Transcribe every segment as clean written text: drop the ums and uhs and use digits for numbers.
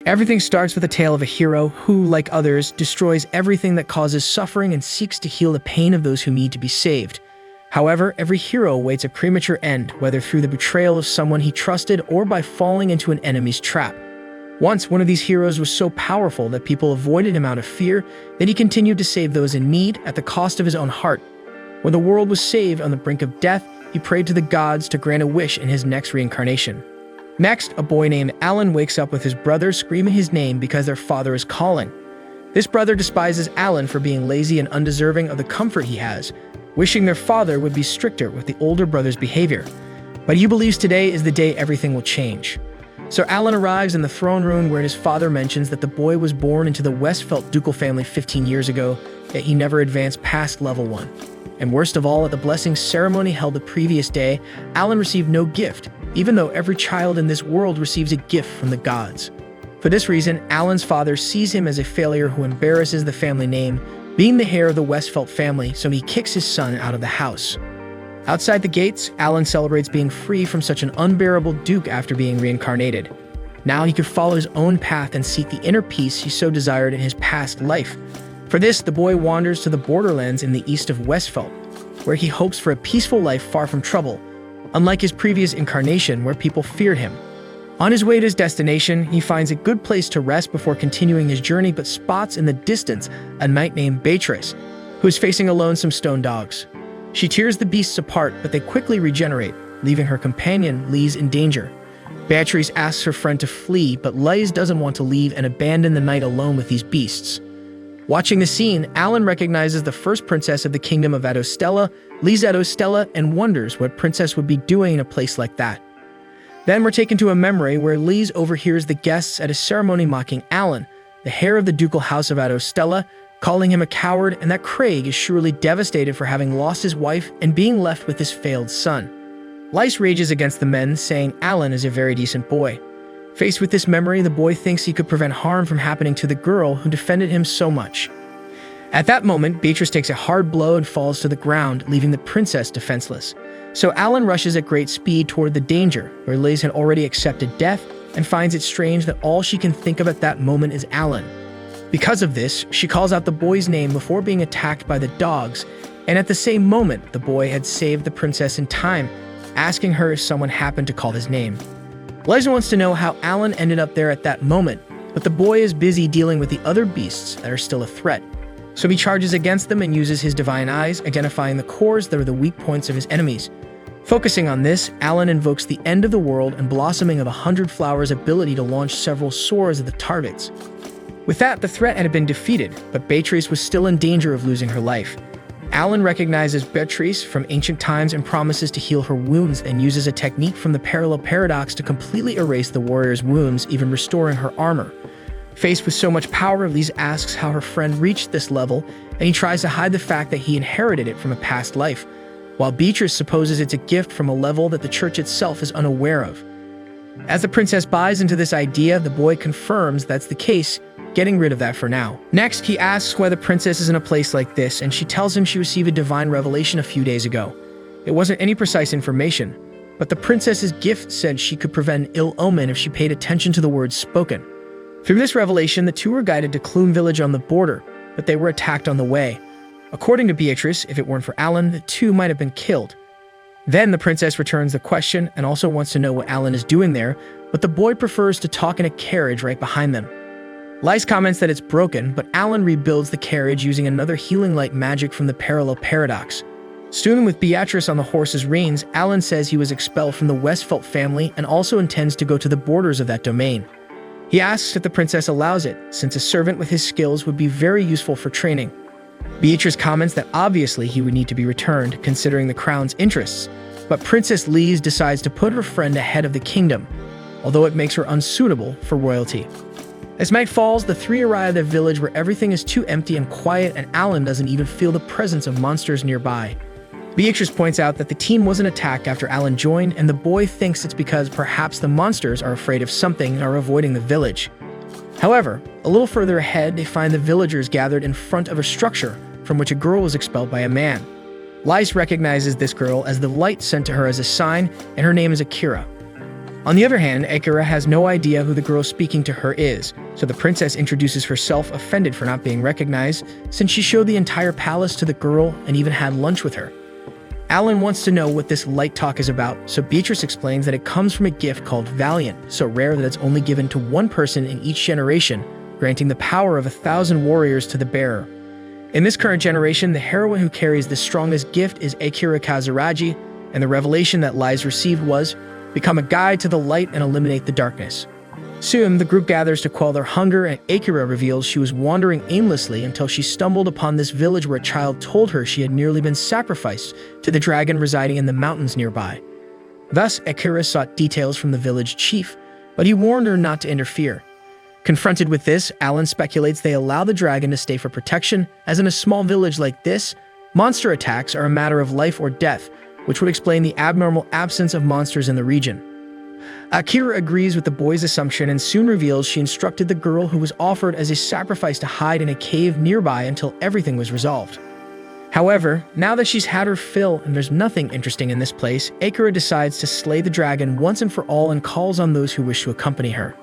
Everything starts with a tale of a hero who, like others, destroys everything that causes suffering and seeks to heal the pain of those who need to be saved. However, every hero awaits a premature end, whether through the betrayal of someone he trusted or by falling into an enemy's trap. Once, one of these heroes was so powerful that people avoided him out of fear that he continued to save those in need at the cost of his own heart. When the world was saved on the brink of death, he prayed to the gods to grant a wish in his next reincarnation. Next, a boy named Alan wakes up with his brother screaming his name because their father is calling. This brother despises Alan for being lazy and undeserving of the comfort he has, wishing their father would be stricter with the older brother's behavior. But he believes today is the day everything will change. So Alan arrives in the throne room where his father mentions that the boy was born into the Westphalt ducal family 15 years ago, yet he never advanced past level 1. And worst of all, at the blessing ceremony held the previous day, Alan received no gift, even though every child in this world receives a gift from the gods. For this reason, Alan's father sees him as a failure who embarrasses the family name, being the heir of the Westphalt family, so he kicks his son out of the house. Outside the gates, Alan celebrates being free from such an unbearable duke after being reincarnated. Now he could follow his own path and seek the inner peace he so desired in his past life. For this, the boy wanders to the borderlands in the east of Westphalt, where he hopes for a peaceful life far from trouble, unlike his previous incarnation where people feared him. On his way to his destination, he finds a good place to rest before continuing his journey, but spots in the distance a knight named Beatrice, who is facing alone some stone dogs. She tears the beasts apart, but they quickly regenerate, leaving her companion, Lise, in danger. Beatrice asks her friend to flee, but Lise doesn't want to leave and abandon the knight alone with these beasts. Watching the scene, Alan recognizes the first princess of the kingdom of Adostella, Lise Adostella, and wonders what princess would be doing in a place like that. Then we're taken to a memory where Lise overhears the guests at a ceremony mocking Alan, the heir of the ducal house of Adostella, calling him a coward, and that Craig is surely devastated for having lost his wife and being left with his failed son. Lise rages against the men, saying Alan is a very decent boy. Faced with this memory, the boy thinks he could prevent harm from happening to the girl who defended him so much. At that moment, Beatrice takes a hard blow and falls to the ground, leaving the princess defenseless. So Alan rushes at great speed toward the danger, where Lise had already accepted death and finds it strange that all she can think of at that moment is Alan. Because of this, she calls out the boy's name before being attacked by the dogs, and at the same moment, the boy had saved the princess in time, asking her if someone happened to call his name. Lise wants to know how Alan ended up there at that moment, but the boy is busy dealing with the other beasts that are still a threat. So he charges against them and uses his divine eyes, identifying the cores that are the weak points of his enemies. Focusing on this, Alan invokes the end of the world and blossoming of 100 flowers' ability to launch several swords at the targets. With that, the threat had been defeated, but Beatrice was still in danger of losing her life. Alan recognizes Beatrice from ancient times and promises to heal her wounds and uses a technique from the parallel paradox to completely erase the warrior's wounds, even restoring her armor. Faced with so much power, Lise asks how her friend reached this level, and he tries to hide the fact that he inherited it from a past life, while Beatrice supposes it's a gift from a level that the church itself is unaware of. As the princess buys into this idea, the boy confirms that's the case, getting rid of that for now. Next, he asks why the princess is in a place like this, and she tells him she received a divine revelation a few days ago. It wasn't any precise information, but the princess's gift said she could prevent ill omen if she paid attention to the words spoken. Through this revelation, the two were guided to Clune village on the border, but they were attacked on the way. According to Beatrice, if it weren't for Alan, the two might have been killed. Then the princess returns the question and also wants to know what Alan is doing there, but the boy prefers to talk in a carriage right behind them. Lise comments that it's broken, but Alan rebuilds the carriage using another healing light magic from the parallel paradox. Soon with Beatrice on the horse's reins, Alan says he was expelled from the Westphalt family and also intends to go to the borders of that domain. He asks if the princess allows it, since a servant with his skills would be very useful for training. Beatrice comments that obviously he would need to be returned, considering the crown's interests, but Princess Lise decides to put her friend ahead of the kingdom, although it makes her unsuitable for royalty. As night falls, the three arrive at a village where everything is too empty and quiet, and Alan doesn't even feel the presence of monsters nearby. Beatrice points out that the team wasn't attacked after Alan joined, and the boy thinks it's because perhaps the monsters are afraid of something and are avoiding the village. However, a little further ahead, they find the villagers gathered in front of a structure from which a girl was expelled by a man. Lise recognizes this girl as the light sent to her as a sign, and her name is Akira. On the other hand, Akira has no idea who the girl speaking to her is, so the princess introduces herself, offended for not being recognized, since she showed the entire palace to the girl and even had lunch with her. Alan wants to know what this light talk is about, so Beatrice explains that it comes from a gift called Valiant, so rare that it's only given to one person in each generation, granting the power of 1,000 warriors to the bearer. In this current generation, the heroine who carries the strongest gift is Akira Kazuragi, and the revelation that Lies received was, become a guide to the light and eliminate the darkness. Soon, the group gathers to quell their hunger, and Akira reveals she was wandering aimlessly until she stumbled upon this village where a child told her she had nearly been sacrificed to the dragon residing in the mountains nearby. Thus, Akira sought details from the village chief, but he warned her not to interfere. Confronted with this, Alan speculates they allow the dragon to stay for protection, as in a small village like this, monster attacks are a matter of life or death, which would explain the abnormal absence of monsters in the region. Akira agrees with the boy's assumption and soon reveals she instructed the girl who was offered as a sacrifice to hide in a cave nearby until everything was resolved. However, now that she's had her fill and there's nothing interesting in this place, Akira decides to slay the dragon once and for all and calls on those who wish to accompany her.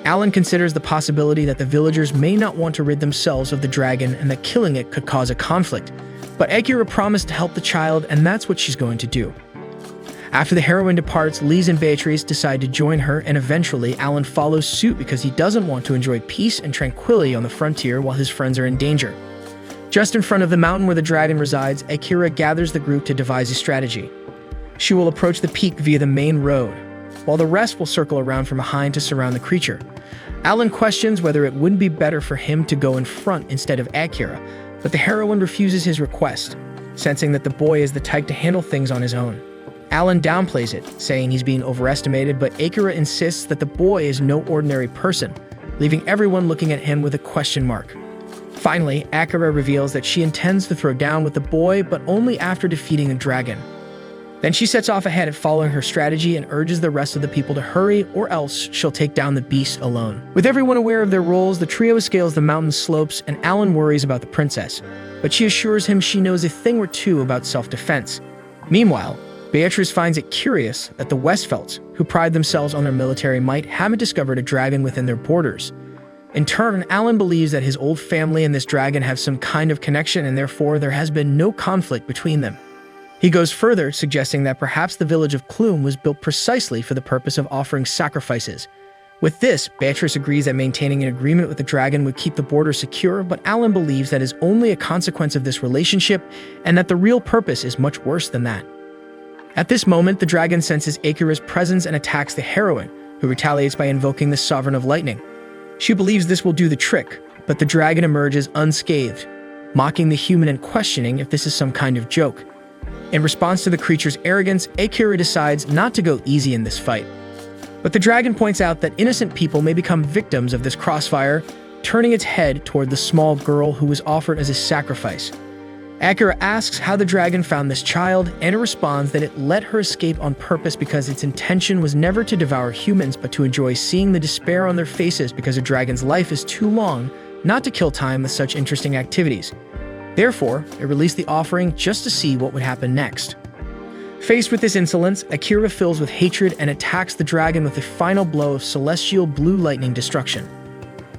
Alan considers the possibility that the villagers may not want to rid themselves of the dragon and that killing it could cause a conflict, but Akira promised to help the child, and that's what she's going to do. After the heroine departs, Lise and Beatrice decide to join her, and eventually Alan follows suit because he doesn't want to enjoy peace and tranquility on the frontier while his friends are in danger. Just in front of the mountain where the dragon resides, Akira gathers the group to devise a strategy. She will approach the peak via the main road, while the rest will circle around from behind to surround the creature. Alan questions whether it wouldn't be better for him to go in front instead of Akira, but the heroine refuses his request, sensing that the boy is the type to handle things on his own. Alan downplays it, saying he's being overestimated, but Akira insists that the boy is no ordinary person, leaving everyone looking at him with a question mark. Finally, Akira reveals that she intends to throw down with the boy, but only after defeating the dragon. Then she sets off ahead at following her strategy and urges the rest of the people to hurry, or else she'll take down the beast alone. With everyone aware of their roles, the trio scales the mountain slopes, and Alan worries about the princess, but she assures him she knows a thing or two about self-defense. Meanwhile, Beatrice finds it curious that the Westfelds, who pride themselves on their military might, haven't discovered a dragon within their borders. In turn, Alan believes that his old family and this dragon have some kind of connection, and therefore there has been no conflict between them. He goes further, suggesting that perhaps the village of Clume was built precisely for the purpose of offering sacrifices. With this, Beatrice agrees that maintaining an agreement with the dragon would keep the border secure, but Alan believes that is only a consequence of this relationship and that the real purpose is much worse than that. At this moment, the dragon senses Akira's presence and attacks the heroine, who retaliates by invoking the Sovereign of Lightning. She believes this will do the trick, but the dragon emerges unscathed, mocking the human and questioning if this is some kind of joke. In response to the creature's arrogance, Akira decides not to go easy in this fight. But the dragon points out that innocent people may become victims of this crossfire, turning its head toward the small girl who was offered as a sacrifice. Akira asks how the dragon found this child, and it responds that it let her escape on purpose because its intention was never to devour humans but to enjoy seeing the despair on their faces because a dragon's life is too long not to kill time with such interesting activities. Therefore, it released the offering just to see what would happen next. Faced with this insolence, Akira fills with hatred and attacks the dragon with a final blow of celestial blue lightning destruction.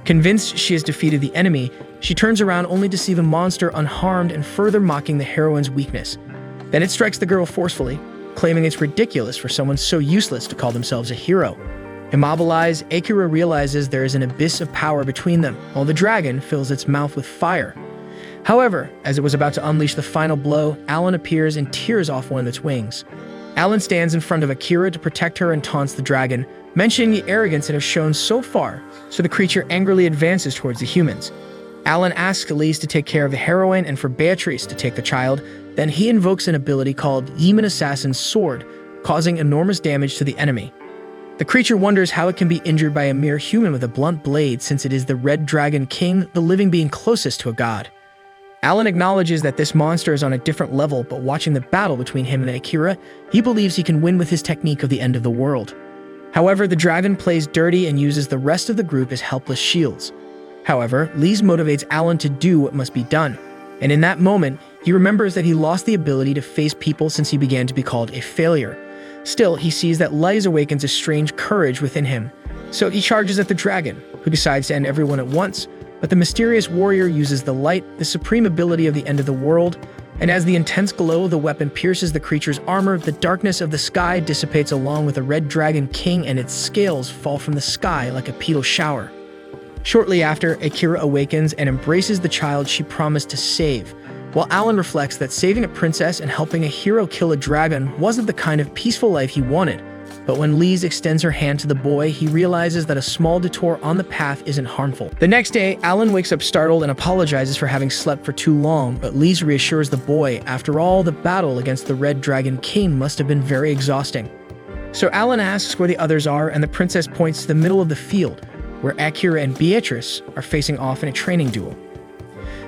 Convinced she has defeated the enemy, she turns around only to see the monster unharmed and further mocking the heroine's weakness. Then it strikes the girl forcefully, claiming it's ridiculous for someone so useless to call themselves a hero. Immobilized, Akira realizes there is an abyss of power between them, while the dragon fills its mouth with fire. However, as it was about to unleash the final blow, Alan appears and tears off one of its wings. Alan stands in front of Akira to protect her and taunts the dragon, mentioning the arrogance it has shown so far, so the creature angrily advances towards the humans. Alan asks Elise to take care of the heroine and for Beatrice to take the child, then he invokes an ability called Yemen Assassin's Sword, causing enormous damage to the enemy. The creature wonders how it can be injured by a mere human with a blunt blade since it is the Red Dragon King, the living being closest to a god. Alan acknowledges that this monster is on a different level, but watching the battle between him and Akira, he believes he can win with his technique of the end of the world. However, the dragon plays dirty and uses the rest of the group as helpless shields. However, Lise motivates Alan to do what must be done, and in that moment, he remembers that he lost the ability to face people since he began to be called a failure. Still, he sees that Lies awakens a strange courage within him, so he charges at the dragon, who decides to end everyone at once. But the mysterious warrior uses the light, the supreme ability of the end of the world, and as the intense glow of the weapon pierces the creature's armor, the darkness of the sky dissipates along with the red dragon king, and its scales fall from the sky like a petal shower. Shortly after, Akira awakens and embraces the child she promised to save, while Alan reflects that saving a princess and helping a hero kill a dragon wasn't the kind of peaceful life he wanted. But when Lise extends her hand to the boy, he realizes that a small detour on the path isn't harmful. The next day, Alan wakes up startled and apologizes for having slept for too long, but Lise reassures the boy, after all, the battle against the Red Dragon King must have been very exhausting. So Alan asks where the others are, and the princess points to the middle of the field, where Akira and Beatrice are facing off in a training duel.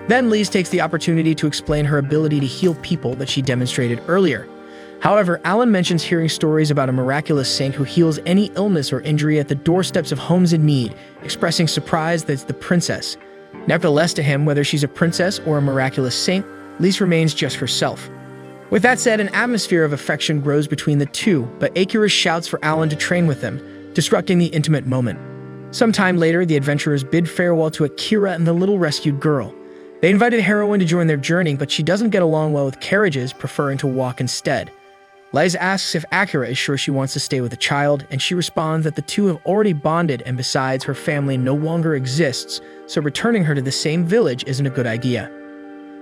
Then Lise takes the opportunity to explain her ability to heal people that she demonstrated earlier. However, Alan mentions hearing stories about a miraculous saint who heals any illness or injury at the doorsteps of homes in need, expressing surprise that it's the princess. Nevertheless, to him, whether she's a princess or a miraculous saint, Lise remains just herself. With that said, an atmosphere of affection grows between the two, but Akira shouts for Alan to train with them, disrupting the intimate moment. Sometime later, the adventurers bid farewell to Akira and the little rescued girl. They invited the heroine to join their journey, but she doesn't get along well with carriages, preferring to walk instead. Lies asks if Akira is sure she wants to stay with the child, and she responds that the two have already bonded, and besides, her family no longer exists, so returning her to the same village isn't a good idea.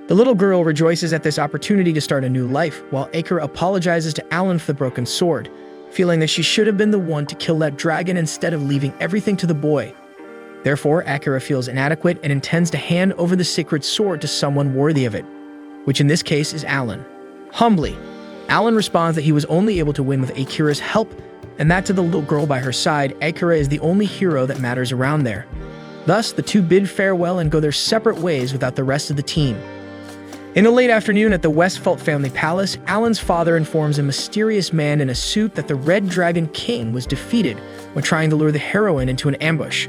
The little girl rejoices at this opportunity to start a new life, while Akira apologizes to Alan for the broken sword, feeling that she should have been the one to kill that dragon instead of leaving everything to the boy. Therefore, Akira feels inadequate and intends to hand over the sacred sword to someone worthy of it, which in this case is Alan. Humbly, Alan responds that he was only able to win with Akira's help, and that to the little girl by her side, Akira is the only hero that matters around there. Thus, the two bid farewell and go their separate ways without the rest of the team. In the late afternoon at the Westfelt family palace, Alan's father informs a mysterious man in a suit that the Red Dragon King was defeated when trying to lure the heroine into an ambush.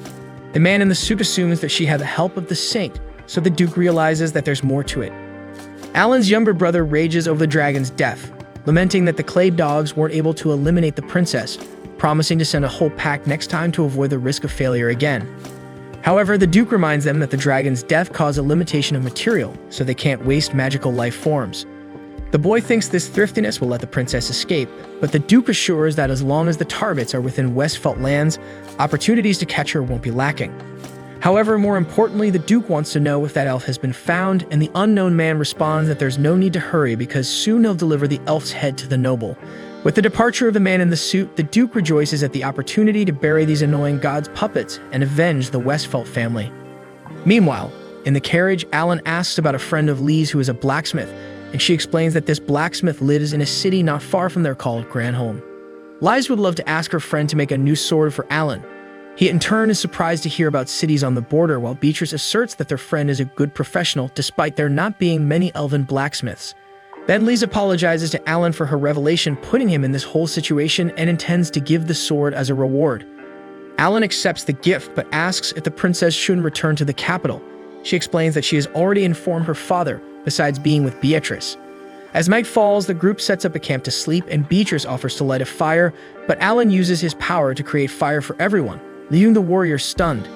The man in the suit assumes that she had the help of the saint, so the Duke realizes that there's more to it. Alan's younger brother rages over the dragon's death, lamenting that the clay dogs weren't able to eliminate the princess, promising to send a whole pack next time to avoid the risk of failure again. However, the Duke reminds them that the dragon's death caused a limitation of material, so they can't waste magical life forms. The boy thinks this thriftiness will let the princess escape, but the Duke assures that as long as the Tarbits are within Westfelt lands, opportunities to catch her won't be lacking. However, more importantly, the Duke wants to know if that elf has been found, and the unknown man responds that there's no need to hurry because soon he'll deliver the elf's head to the noble. With the departure of the man in the suit, the Duke rejoices at the opportunity to bury these annoying god's puppets and avenge the Westfelt family. Meanwhile, in the carriage, Alan asks about a friend of Lee's who is a blacksmith, and she explains that this blacksmith lives in a city not far from there called Granholm. Liz would love to ask her friend to make a new sword for Alan. He in turn is surprised to hear about cities on the border, while Beatrice asserts that their friend is a good professional despite there not being many elven blacksmiths. Then Lise apologizes to Alan for her revelation, putting him in this whole situation, and intends to give the sword as a reward. Alan accepts the gift but asks if the princess shouldn't return to the capital. She explains that she has already informed her father, besides being with Beatrice. As night falls, the group sets up a camp to sleep, and Beatrice offers to light a fire, but Alan uses his power to create fire for everyone, leaving the warrior stunned.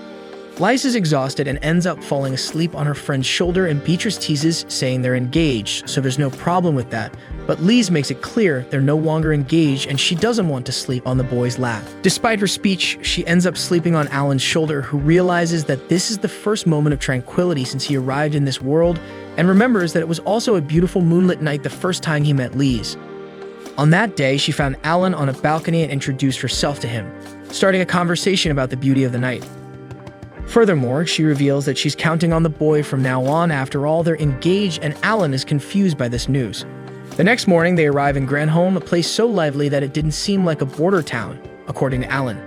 Lise is exhausted and ends up falling asleep on her friend's shoulder, and Beatrice teases, saying they're engaged, so there's no problem with that. But Lise makes it clear they're no longer engaged and she doesn't want to sleep on the boy's lap. Despite her speech, she ends up sleeping on Alan's shoulder, who realizes that this is the first moment of tranquility since he arrived in this world, and remembers that it was also a beautiful moonlit night the first time he met Lise. On that day, she found Alan on a balcony and introduced herself to him, starting a conversation about the beauty of the night. Furthermore, she reveals that she's counting on the boy from now on. After all, they're engaged, and Alan is confused by this news. The next morning, they arrive in Granholm, a place so lively that it didn't seem like a border town, according to Alan.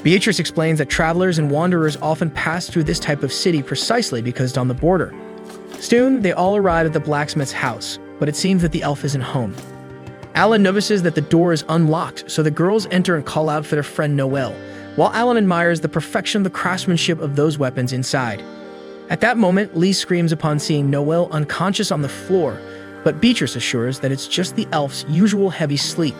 Beatrice explains that travelers and wanderers often pass through this type of city precisely because it's on the border. Soon, they all arrive at the blacksmith's house, but it seems that the elf isn't home. Alan notices that the door is unlocked, so the girls enter and call out for their friend Noelle, while Alan admires the perfection of the craftsmanship of those weapons inside. At that moment, Lee screams upon seeing Noelle unconscious on the floor, but Beatrice assures that it's just the elf's usual heavy sleep.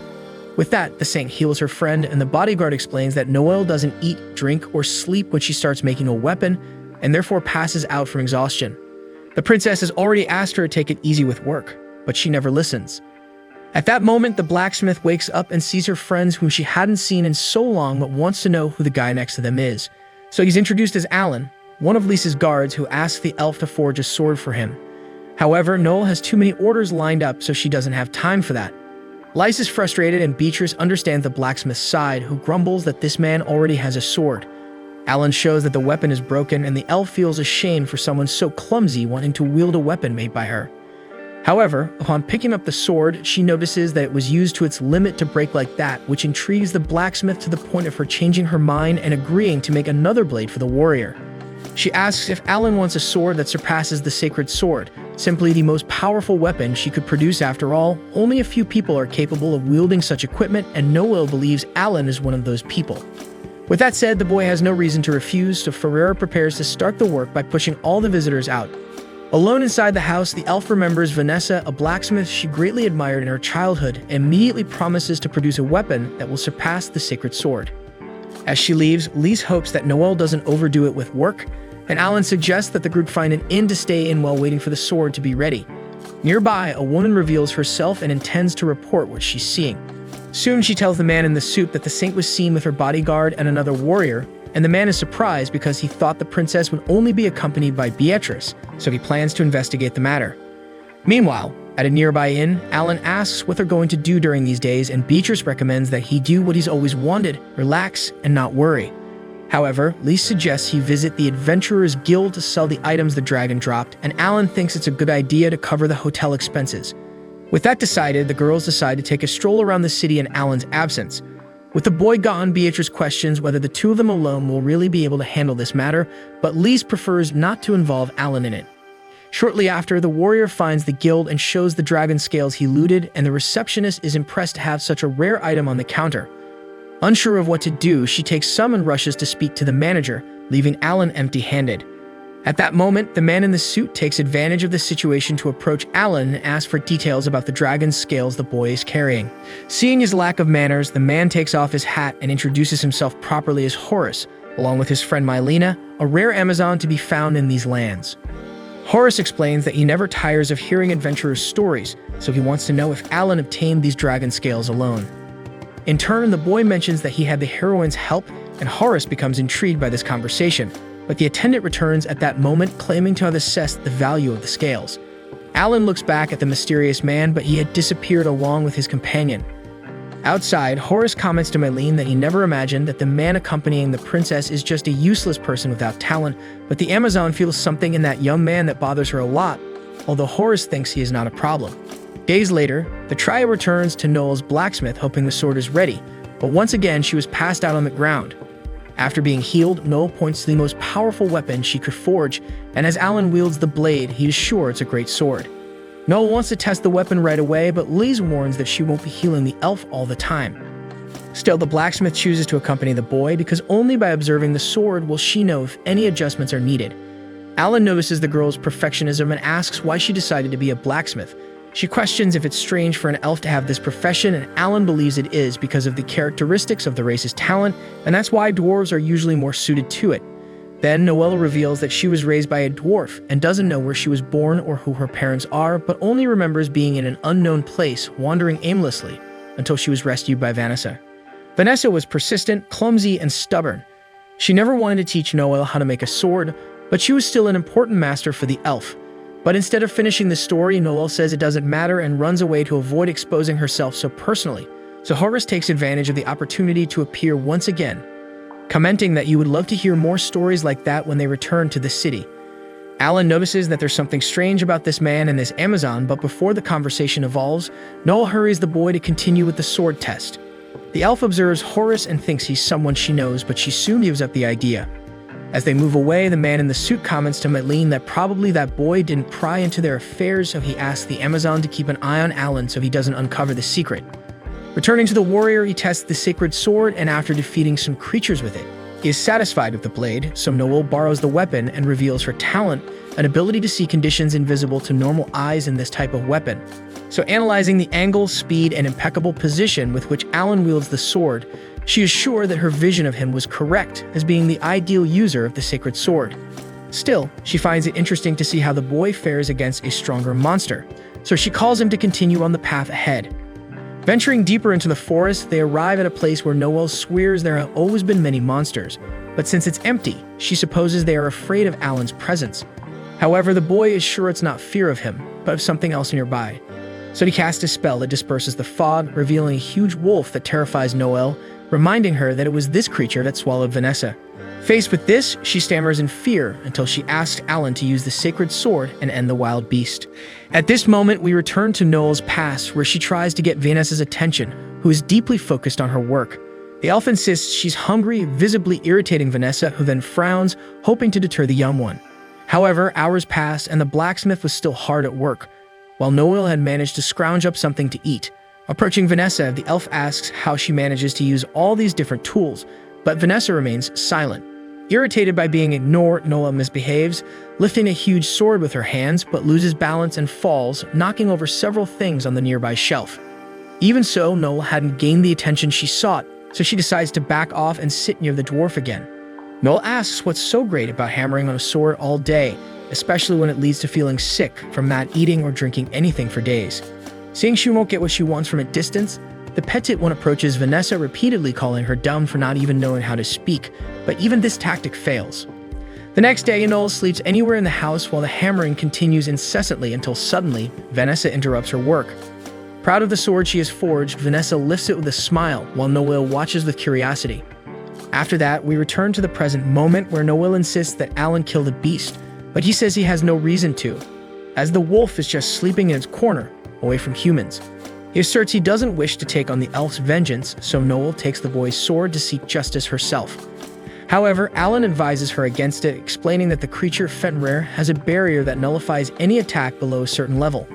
With that, the saint heals her friend, and the bodyguard explains that Noelle doesn't eat, drink, or sleep when she starts making a weapon, and therefore passes out from exhaustion. The princess has already asked her to take it easy with work, but she never listens. At that moment, the blacksmith wakes up and sees her friends whom she hadn't seen in so long but wants to know who the guy next to them is. So he's introduced as Alan, one of Lisa's guards who asks the elf to forge a sword for him. However, Noelle has too many orders lined up, so she doesn't have time for that. Lys is frustrated, and Beatrice understands the blacksmith's side, who grumbles that this man already has a sword. Alan shows that the weapon is broken, and the elf feels ashamed for someone so clumsy wanting to wield a weapon made by her. However, upon picking up the sword, she notices that it was used to its limit to break like that, which intrigues the blacksmith to the point of her changing her mind and agreeing to make another blade for the warrior. She asks if Alan wants a sword that surpasses the sacred sword, simply the most powerful weapon she could produce. After all, only a few people are capable of wielding such equipment, and Noelle believes Alan is one of those people. With that said, the boy has no reason to refuse, so Ferreira prepares to start the work by pushing all the visitors out. Alone inside the house, the elf remembers Vanessa, a blacksmith she greatly admired in her childhood, and immediately promises to produce a weapon that will surpass the sacred sword. As she leaves, Lys hopes that Noelle doesn't overdo it with work, and Alan suggests that the group find an inn to stay in while waiting for the sword to be ready. Nearby, a woman reveals herself and intends to report what she's seeing. Soon she tells the man in the suit that the saint was seen with her bodyguard and another warrior, and the man is surprised because he thought the princess would only be accompanied by Beatrice, so he plans to investigate the matter. Meanwhile, at a nearby inn, Alan asks what they're going to do during these days, and Beatrice recommends that he do what he's always wanted, relax and not worry. However, Lys suggests he visit the Adventurers Guild to sell the items the dragon dropped, and Alan thinks it's a good idea to cover the hotel expenses. With that decided, the girls decide to take a stroll around the city in Alan's absence. With the boy gone, Beatrice questions whether the two of them alone will really be able to handle this matter, but Lys prefers not to involve Alan in it. Shortly after, the warrior finds the guild and shows the dragon scales he looted, and the receptionist is impressed to have such a rare item on the counter. Unsure of what to do, she takes some and rushes to speak to the manager, leaving Alan empty-handed. At that moment, the man in the suit takes advantage of the situation to approach Alan and ask for details about the dragon's scales the boy is carrying. Seeing his lack of manners, the man takes off his hat and introduces himself properly as Horace, along with his friend Mylena, a rare Amazon to be found in these lands. Horace explains that he never tires of hearing adventurers' stories, so he wants to know if Alan obtained these dragon scales alone. In turn, the boy mentions that he had the heroine's help, and Horace becomes intrigued by this conversation, but the attendant returns at that moment, claiming to have assessed the value of the scales. Alan looks back at the mysterious man, but he had disappeared along with his companion. Outside, Horace comments to Mylene that he never imagined that the man accompanying the princess is just a useless person without talent, but the Amazon feels something in that young man that bothers her a lot, although Horace thinks he is not a problem. Days later, the trio returns to Noelle's blacksmith hoping the sword is ready, but once again she was passed out on the ground. After being healed, Noelle points to the most powerful weapon she could forge, and as Alan wields the blade, he is sure it's a great sword. Noelle wants to test the weapon right away, but Lys warns that she won't be healing the elf all the time. Still, the blacksmith chooses to accompany the boy because only by observing the sword will she know if any adjustments are needed. Alan notices the girl's perfectionism and asks why she decided to be a blacksmith. She questions if it's strange for an elf to have this profession, and Alan believes it is because of the characteristics of the race's talent, and that's why dwarves are usually more suited to it. Then Noelle reveals that she was raised by a dwarf and doesn't know where she was born or who her parents are, but only remembers being in an unknown place, wandering aimlessly, until she was rescued by Vanessa. Vanessa was persistent, clumsy, and stubborn. She never wanted to teach Noelle how to make a sword, but she was still an important master for the elf. But instead of finishing the story, Noelle says it doesn't matter and runs away to avoid exposing herself so personally. So Horace takes advantage of the opportunity to appear once again, commenting that you would love to hear more stories like that when they return to the city. Alan notices that there's something strange about this man and this Amazon, but before the conversation evolves, Noelle hurries the boy to continue with the sword test. The elf observes Horace and thinks he's someone she knows, but she soon gives up the idea. As they move away, the man in the suit comments to Mylene that probably that boy didn't pry into their affairs, so he asks the Amazon to keep an eye on Alan so he doesn't uncover the secret. Returning to the warrior, he tests the sacred sword, and after defeating some creatures with it, he is satisfied with the blade, so Noelle borrows the weapon and reveals her talent, an ability to see conditions invisible to normal eyes in this type of weapon. So analyzing the angle, speed, and impeccable position with which Alan wields the sword, she is sure that her vision of him was correct as being the ideal user of the sacred sword. Still, she finds it interesting to see how the boy fares against a stronger monster, so she calls him to continue on the path ahead. Venturing deeper into the forest, they arrive at a place where Noelle swears there have always been many monsters, but since it's empty, she supposes they are afraid of Alan's presence. However, the boy is sure it's not fear of him, but of something else nearby. So he casts a spell that disperses the fog, revealing a huge wolf that terrifies Noelle, reminding her that it was this creature that swallowed Vanessa. Faced with this, she stammers in fear until she asks Alan to use the sacred sword and end the wild beast. At this moment, we return to Noelle's past, where she tries to get Vanessa's attention, who is deeply focused on her work. The elf insists she's hungry, visibly irritating Vanessa, who then frowns, hoping to deter the young one. However, hours pass and the blacksmith was still hard at work, while Noelle had managed to scrounge up something to eat. Approaching Vanessa, the elf asks how she manages to use all these different tools, but Vanessa remains silent. Irritated by being ignored, Noelle misbehaves, lifting a huge sword with her hands, but loses balance and falls, knocking over several things on the nearby shelf. Even so, Noelle hadn't gained the attention she sought, so she decides to back off and sit near the dwarf again. Noelle asks what's so great about hammering on a sword all day, especially when it leads to feeling sick from not eating or drinking anything for days. Seeing she won't get what she wants from a distance, the petit one approaches Vanessa, repeatedly calling her dumb for not even knowing how to speak, but even this tactic fails. The next day, Noelle sleeps anywhere in the house while the hammering continues incessantly until suddenly, Vanessa interrupts her work. Proud of the sword she has forged, Vanessa lifts it with a smile while Noelle watches with curiosity. After that, we return to the present moment where Noelle insists that Alan killed a beast, but he says he has no reason to, as the wolf is just sleeping in its corner, away from humans. He asserts he doesn't wish to take on the elf's vengeance, so Noelle takes the boy's sword to seek justice herself. However, Alan advises her against it, explaining that the creature Fenrir has a barrier that nullifies any attack below a certain level.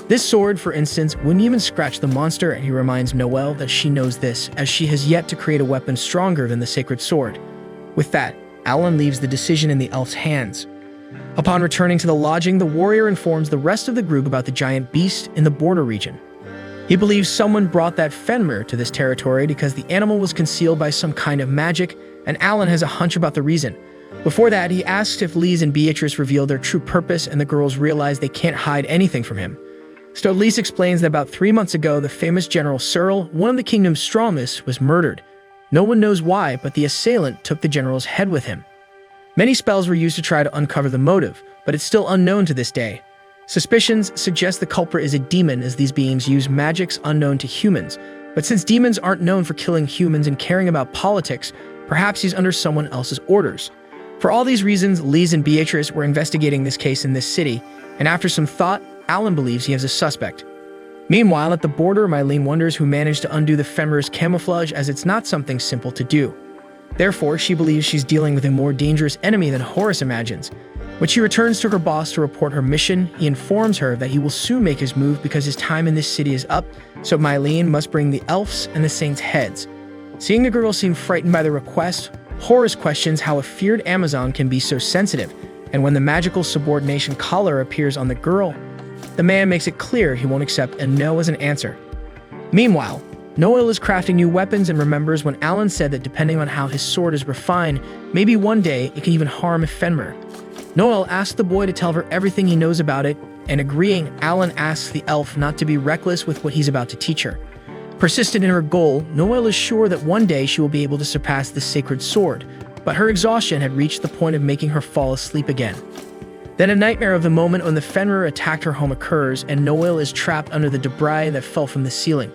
This sword, for instance, wouldn't even scratch the monster, and he reminds Noelle that she knows this, as she has yet to create a weapon stronger than the sacred sword. With that, Alan leaves the decision in the elf's hands. Upon returning to the lodging, the warrior informs the rest of the group about the giant beast in the border region. He believes someone brought that Fenrir to this territory because the animal was concealed by some kind of magic, and Alan has a hunch about the reason. Before that, he asks if Lise and Beatrice reveal their true purpose, and the girls realize they can't hide anything from him. So Lise explains that about 3 months ago, the famous General Cyril, one of the kingdom's strongest, was murdered. No one knows why, but the assailant took the general's head with him. Many spells were used to try to uncover the motive, but it's still unknown to this day. Suspicions suggest the culprit is a demon, as these beings use magics unknown to humans. But since demons aren't known for killing humans and caring about politics, perhaps he's under someone else's orders. For all these reasons, Lise and Beatrice were investigating this case in this city, and after some thought, Alan believes he has a suspect. Meanwhile, at the border, Mylene wonders who managed to undo the Fenrir's camouflage, as it's not something simple to do. Therefore, she believes she's dealing with a more dangerous enemy than Horace imagines. When she returns to her boss to report her mission, he informs her that he will soon make his move because his time in this city is up, so Mylene must bring the elves and the saints' heads. Seeing the girl seem frightened by the request, Horace questions how a feared Amazon can be so sensitive, and when the magical subordination collar appears on the girl, the man makes it clear he won't accept a no as an answer. Meanwhile, Noelle is crafting new weapons and remembers when Alan said that depending on how his sword is refined, maybe one day it can even harm Fenrir. Noelle asks the boy to tell her everything he knows about it, and agreeing, Alan asks the elf not to be reckless with what he's about to teach her. Persistent in her goal, Noelle is sure that one day she will be able to surpass the sacred sword, but her exhaustion had reached the point of making her fall asleep again. Then a nightmare of the moment when the Fenrir attacked her home occurs, and Noelle is trapped under the debris that fell from the ceiling.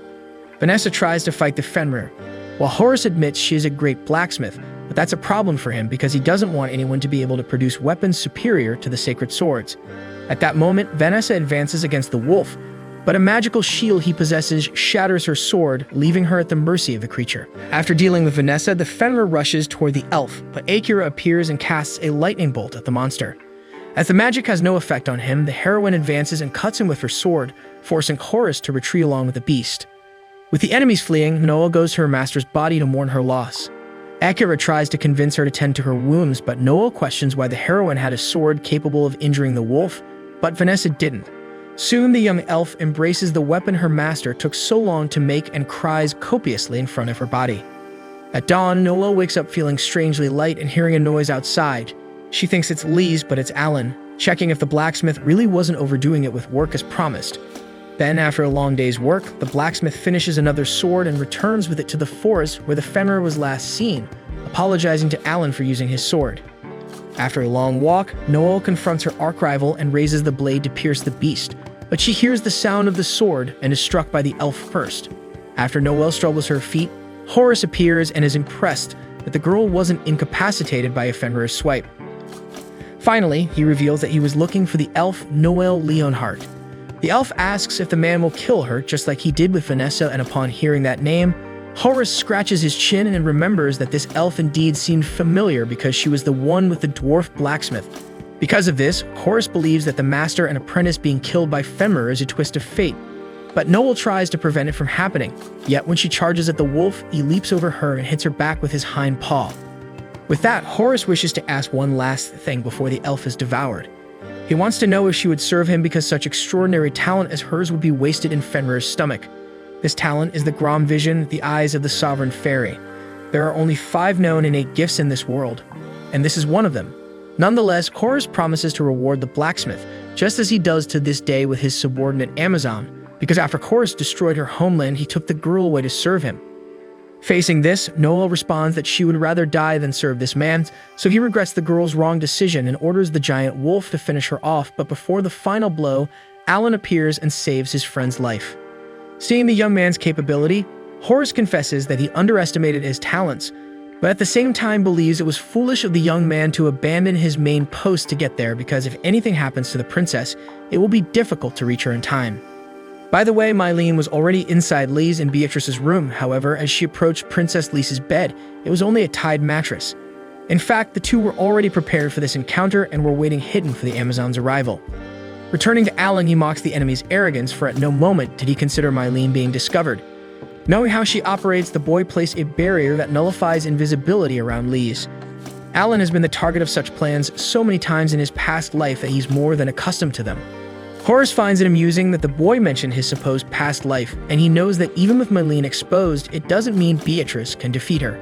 Vanessa tries to fight the Fenrir, while Horace admits she is a great blacksmith, but that's a problem for him because he doesn't want anyone to be able to produce weapons superior to the sacred swords. At that moment, Vanessa advances against the wolf, but a magical shield he possesses shatters her sword, leaving her at the mercy of the creature. After dealing with Vanessa, the Fenrir rushes toward the elf, but Akira appears and casts a lightning bolt at the monster. As the magic has no effect on him, the heroine advances and cuts him with her sword, forcing Horace to retreat along with the beast. With the enemies fleeing, Noelle goes to her master's body to mourn her loss. Akira tries to convince her to tend to her wounds, but Noelle questions why the heroine had a sword capable of injuring the wolf, but Vanessa didn't. Soon the young elf embraces the weapon her master took so long to make and cries copiously in front of her body. At dawn, Noelle wakes up feeling strangely light and hearing a noise outside. She thinks it's Lise, but it's Alan, checking if the blacksmith really wasn't overdoing it with work as promised. Then, after a long day's work, the blacksmith finishes another sword and returns with it to the forest where the Fenrir was last seen, apologizing to Alan for using his sword. After a long walk, Noelle confronts her arch-rival and raises the blade to pierce the beast, but she hears the sound of the sword and is struck by the elf first. After Noelle struggles to her feet, Horace appears and is impressed that the girl wasn't incapacitated by a Fenrir's swipe. Finally, he reveals that he was looking for the elf Noelle Leonhardt. The elf asks if the man will kill her, just like he did with Vanessa, and upon hearing that name, Horace scratches his chin and remembers that this elf indeed seemed familiar because she was the one with the dwarf blacksmith. Because of this, Horace believes that the master and apprentice being killed by Fenrir is a twist of fate. But Noelle tries to prevent it from happening, yet when she charges at the wolf, he leaps over her and hits her back with his hind paw. With that, Horace wishes to ask one last thing before the elf is devoured. He wants to know if she would serve him because such extraordinary talent as hers would be wasted in Fenrir's stomach. This talent is the Grom Vision, the eyes of the sovereign fairy. There are only 5 known innate gifts in this world, and this is one of them. Nonetheless, Horace promises to reward the blacksmith, just as he does to this day with his subordinate Amazon, because after Horace destroyed her homeland, he took the girl away to serve him. Facing this, Noelle responds that she would rather die than serve this man, so he regrets the girl's wrong decision and orders the giant wolf to finish her off, but before the final blow, Alan appears and saves his friend's life. Seeing the young man's capability, Horace confesses that he underestimated his talents, but at the same time believes it was foolish of the young man to abandon his main post to get there because if anything happens to the princess, it will be difficult to reach her in time. By the way, Mylene was already inside Lise and Beatrice's room. However, as she approached Princess Lisa's bed, it was only a tied mattress. In fact, the two were already prepared for this encounter and were waiting hidden for the Amazon's arrival. Returning to Alan, he mocks the enemy's arrogance, for at no moment did he consider Mylene being discovered. Knowing how she operates, the boy placed a barrier that nullifies invisibility around Lise. Alan has been the target of such plans so many times in his past life that he's more than accustomed to them. Horace finds it amusing that the boy mentioned his supposed past life, and he knows that even with Mylene exposed, it doesn't mean Beatrice can defeat her.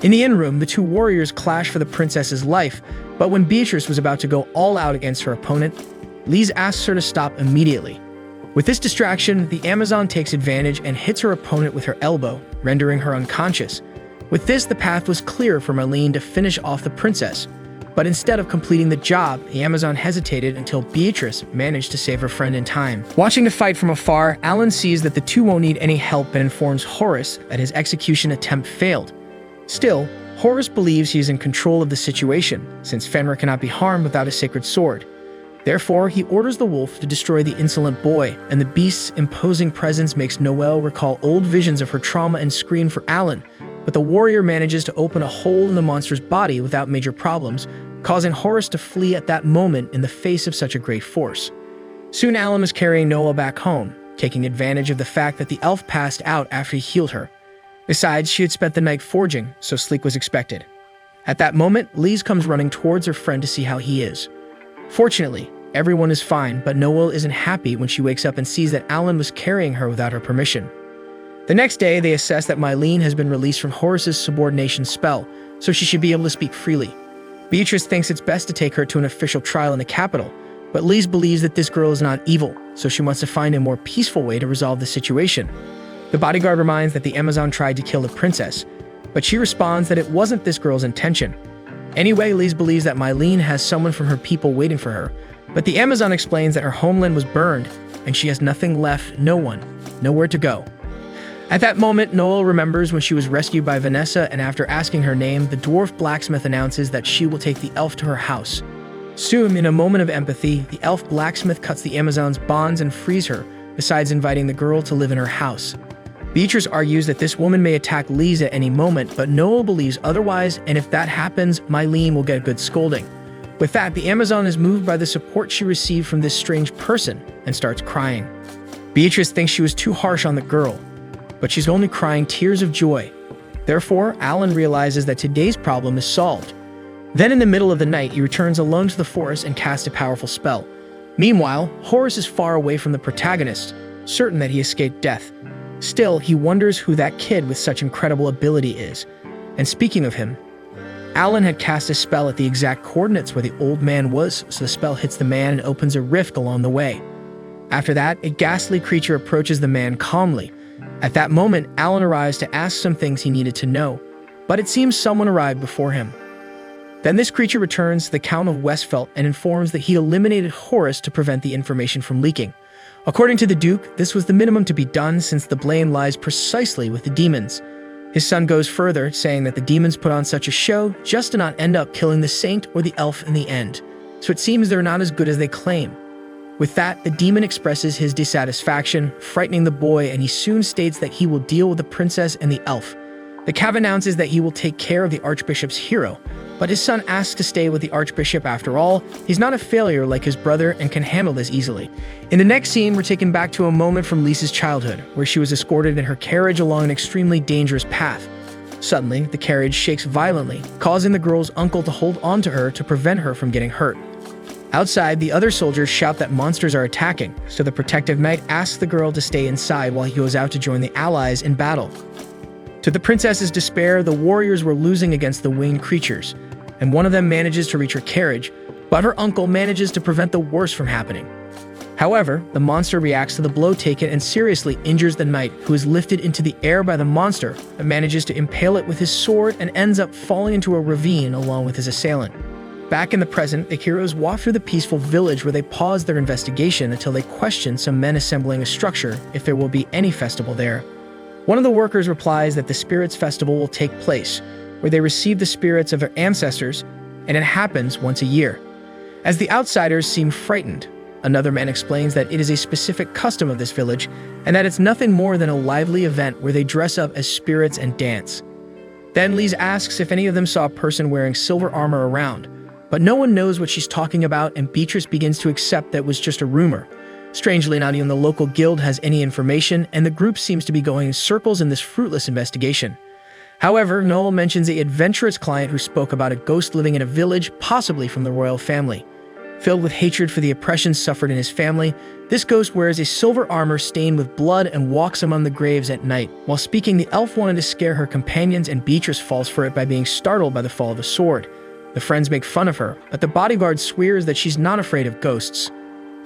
In the inn room, the two warriors clash for the princess's life, but when Beatrice was about to go all out against her opponent, Lise asks her to stop immediately. With this distraction, the Amazon takes advantage and hits her opponent with her elbow, rendering her unconscious. With this, the path was clear for Mylene to finish off the princess. But instead of completing the job, the Amazon hesitated until Beatrice managed to save her friend in time. Watching the fight from afar, Alan sees that the two won't need any help and informs Horace that his execution attempt failed. Still, Horace believes he is in control of the situation, since Fenrir cannot be harmed without a sacred sword. Therefore, he orders the wolf to destroy the insolent boy, and the beast's imposing presence makes Noelle recall old visions of her trauma and scream for Alan, but the warrior manages to open a hole in the monster's body without major problems, causing Horace to flee at that moment in the face of such a great force. Soon Alan was carrying Noelle back home, taking advantage of the fact that the elf passed out after he healed her. Besides, she had spent the night forging, so sleep was expected. At that moment, Lise comes running towards her friend to see how he is. Fortunately, everyone is fine, but Noelle isn't happy when she wakes up and sees that Alan was carrying her without her permission. The next day, they assess that Mylene has been released from Horace's subordination spell, so she should be able to speak freely. Beatrice thinks it's best to take her to an official trial in the capital, but Lise believes that this girl is not evil, so she wants to find a more peaceful way to resolve the situation. The bodyguard reminds that the Amazon tried to kill the princess, but she responds that it wasn't this girl's intention. Anyway, Lise believes that Mylene has someone from her people waiting for her, but the Amazon explains that her homeland was burned, and she has nothing left, nowhere to go. At that moment, Noelle remembers when she was rescued by Vanessa, and after asking her name, the dwarf blacksmith announces that she will take the elf to her house. Soon, in a moment of empathy, the elf blacksmith cuts the Amazon's bonds and frees her, besides inviting the girl to live in her house. Beatrice argues that this woman may attack Lise at any moment, but Noelle believes otherwise, and if that happens, Mylene will get a good scolding. With that, the Amazon is moved by the support she received from this strange person and starts crying. Beatrice thinks she was too harsh on the girl, but she's only crying tears of joy. Therefore, Alan realizes that today's problem is solved. Then in the middle of the night, he returns alone to the forest and casts a powerful spell. Meanwhile, Horace is far away from the protagonist, certain that he escaped death. Still, he wonders who that kid with such incredible ability is. And speaking of him, Alan had cast a spell at the exact coordinates where the old man was, so the spell hits the man and opens a rift along the way. After that, a ghastly creature approaches the man calmly. At that moment, Alan arrives to ask some things he needed to know, but it seems someone arrived before him. Then this creature returns to the Count of Westphalt and informs that he eliminated Horace to prevent the information from leaking. According to the Duke, this was the minimum to be done since the blame lies precisely with the demons. His son goes further, saying that the demons put on such a show just to not end up killing the saint or the elf in the end. So it seems they're not as good as they claim. With that, the demon expresses his dissatisfaction, frightening the boy, and he soon states that he will deal with the princess and the elf. The Cav announces that he will take care of the Archbishop's hero, but his son asks to stay with the Archbishop after all. He's not a failure like his brother and can handle this easily. In the next scene, we're taken back to a moment from Lisa's childhood, where she was escorted in her carriage along an extremely dangerous path. Suddenly, the carriage shakes violently, causing the girl's uncle to hold on to her to prevent her from getting hurt. Outside, the other soldiers shout that monsters are attacking, so the protective knight asks the girl to stay inside while he goes out to join the allies in battle. To the princess's despair, the warriors were losing against the winged creatures, and one of them manages to reach her carriage, but her uncle manages to prevent the worst from happening. However, the monster reacts to the blow taken and seriously injures the knight, who is lifted into the air by the monster, but manages to impale it with his sword and ends up falling into a ravine along with his assailant. Back in the present, the heroes walk through the peaceful village where they pause their investigation until they question some men assembling a structure if there will be any festival there. One of the workers replies that the spirits festival will take place, where they receive the spirits of their ancestors, and it happens once a year. As the outsiders seem frightened, another man explains that it is a specific custom of this village, and that it's nothing more than a lively event where they dress up as spirits and dance. Then Lise asks if any of them saw a person wearing silver armor around, but no one knows what she's talking about, and Beatrice begins to accept that it was just a rumor. Strangely, not even the local guild has any information, and the group seems to be going in circles in this fruitless investigation. However, Noel mentions an adventurous client who spoke about a ghost living in a village, possibly from the royal family. Filled with hatred for the oppression suffered in his family, this ghost wears a silver armor stained with blood and walks among the graves at night. While speaking, the elf wanted to scare her companions, and Beatrice falls for it by being startled by the fall of a sword. The friends make fun of her, but the bodyguard swears that she's not afraid of ghosts.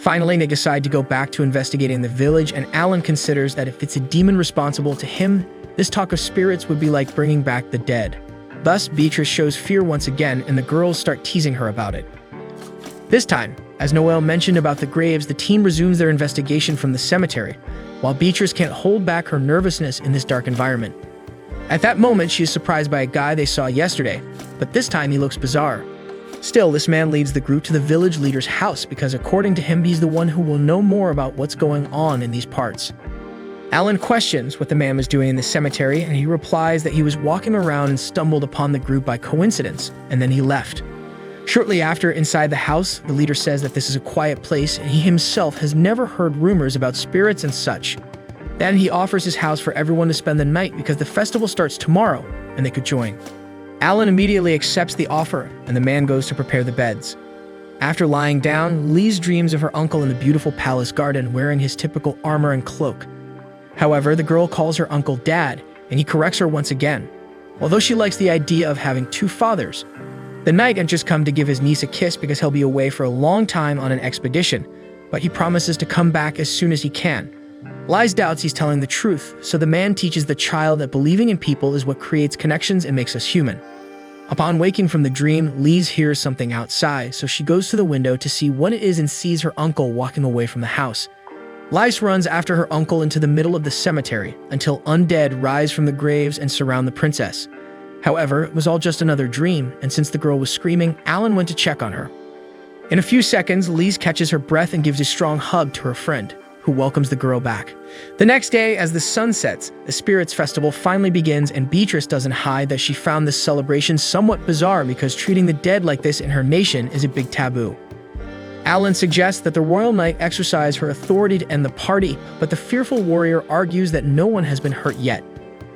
Finally, they decide to go back to investigating the village, and Alan considers that if it's a demon responsible to him, this talk of spirits would be like bringing back the dead. Thus, Beatrice shows fear once again, and the girls start teasing her about it. This time, as Noelle mentioned about the graves, the team resumes their investigation from the cemetery, while Beatrice can't hold back her nervousness in this dark environment. At that moment, she is surprised by a guy they saw yesterday, but this time he looks bizarre. Still, this man leads the group to the village leader's house because according to him, he's the one who will know more about what's going on in these parts. Alan questions what the man was doing in the cemetery, and he replies that he was walking around and stumbled upon the group by coincidence, and then he left. Shortly after, inside the house, the leader says that this is a quiet place, and he himself has never heard rumors about spirits and such. Then he offers his house for everyone to spend the night because the festival starts tomorrow, and they could join. Alan immediately accepts the offer, and the man goes to prepare the beds. After lying down, Lise dreams of her uncle in the beautiful palace garden wearing his typical armor and cloak. However, the girl calls her uncle Dad, and he corrects her once again. Although she likes the idea of having two fathers, the knight had just come to give his niece a kiss because he'll be away for a long time on an expedition, but he promises to come back as soon as he can. Lise doubts he's telling the truth, so the man teaches the child that believing in people is what creates connections and makes us human. Upon waking from the dream, Lise hears something outside, so she goes to the window to see what it is and sees her uncle walking away from the house. Lise runs after her uncle into the middle of the cemetery until undead rise from the graves and surround the princess. However, it was all just another dream, and since the girl was screaming, Alan went to check on her. In a few seconds, Lise catches her breath and gives a strong hug to her friend, who welcomes the girl back. The next day, as the sun sets, the Spirits Festival finally begins, and Beatrice doesn't hide that she found this celebration somewhat bizarre because treating the dead like this in her nation is a big taboo. Alan suggests that the royal knight exercise her authority to end the party, but the fearful warrior argues that no one has been hurt yet.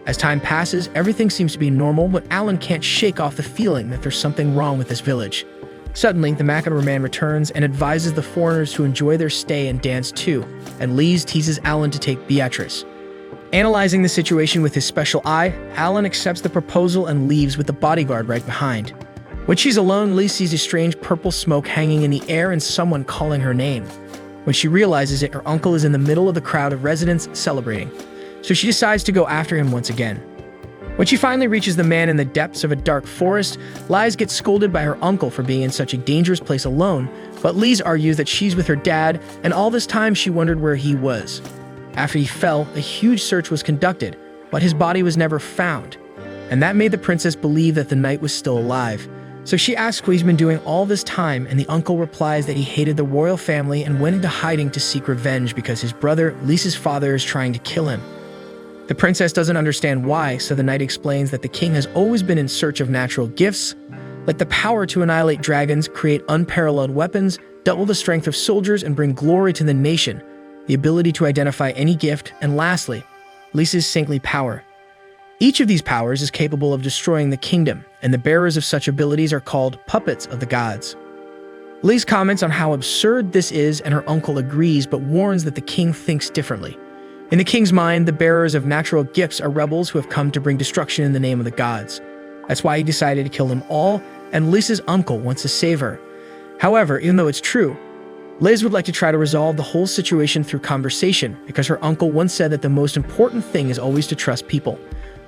As time passes, everything seems to be normal, but Alan can't shake off the feeling that there's something wrong with this village. Suddenly, the Macabre man returns and advises the foreigners to enjoy their stay and dance too, and Lise teases Alan to take Beatrice. Analyzing the situation with his special eye, Alan accepts the proposal and leaves with the bodyguard right behind. When she's alone, Lise sees a strange purple smoke hanging in the air and someone calling her name. When she realizes it, her uncle is in the middle of the crowd of residents celebrating, so she decides to go after him once again. When she finally reaches the man in the depths of a dark forest, Lise gets scolded by her uncle for being in such a dangerous place alone, but Lise argues that she's with her dad, and all this time she wondered where he was. After he fell, a huge search was conducted, but his body was never found, and that made the princess believe that the knight was still alive. So she asks what he's been doing all this time, and the uncle replies that he hated the royal family and went into hiding to seek revenge because his brother, Lisa's father, is trying to kill him. The princess doesn't understand why, so the knight explains that the king has always been in search of natural gifts, like the power to annihilate dragons, create unparalleled weapons, double the strength of soldiers, and bring glory to the nation, the ability to identify any gift, and lastly, Lisa's saintly power. Each of these powers is capable of destroying the kingdom, and the bearers of such abilities are called puppets of the gods. Lise comments on how absurd this is, and her uncle agrees but warns that the king thinks differently. In the king's mind, the bearers of natural gifts are rebels who have come to bring destruction in the name of the gods. That's why he decided to kill them all, and Lisa's uncle wants to save her. However, even though it's true, Liz would like to try to resolve the whole situation through conversation, because her uncle once said that the most important thing is always to trust people.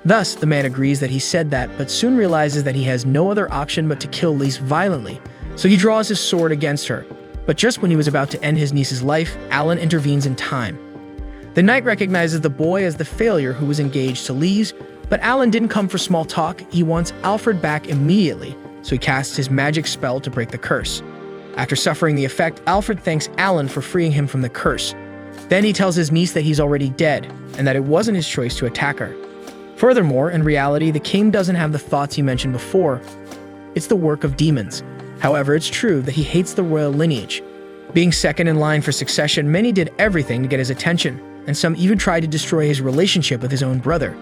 Thus, the man agrees that he said that, but soon realizes that he has no other option but to kill Lise violently, so he draws his sword against her. But just when he was about to end his niece's life, Alan intervenes in time. The knight recognizes the boy as the failure who was engaged to Lise, but Alan didn't come for small talk. He wants Alfred back immediately, so he casts his magic spell to break the curse. After suffering the effect, Alfred thanks Alan for freeing him from the curse. Then he tells his niece that he's already dead, and that it wasn't his choice to attack her. Furthermore, in reality, the king doesn't have the thoughts he mentioned before. It's the work of demons. However, it's true that he hates the royal lineage. Being second in line for succession, many did everything to get his attention, and some even tried to destroy his relationship with his own brother.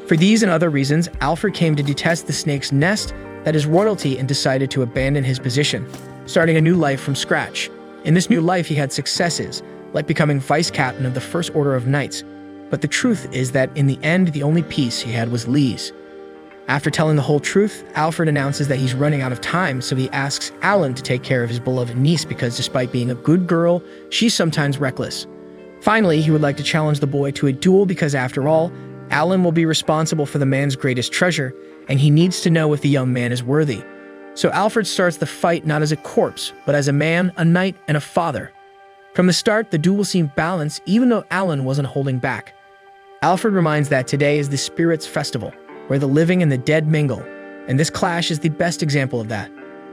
For these and other reasons, Alfred came to detest the snake's nest, that is royalty, and decided to abandon his position, starting a new life from scratch. In this new life, he had successes, like becoming vice captain of the First Order of Knights. But the truth is that in the end, the only peace he had was Lise. After telling the whole truth, Alfred announces that he's running out of time, so he asks Alan to take care of his beloved niece because despite being a good girl, she's sometimes reckless. Finally, he would like to challenge the boy to a duel because after all, Alan will be responsible for the man's greatest treasure, and he needs to know if the young man is worthy. So Alfred starts the fight not as a corpse, but as a man, a knight, and a father. From the start, the duel seemed balanced even though Alan wasn't holding back. Alfred reminds that today is the Spirits' Festival, where the living and the dead mingle, and this clash is the best example of that.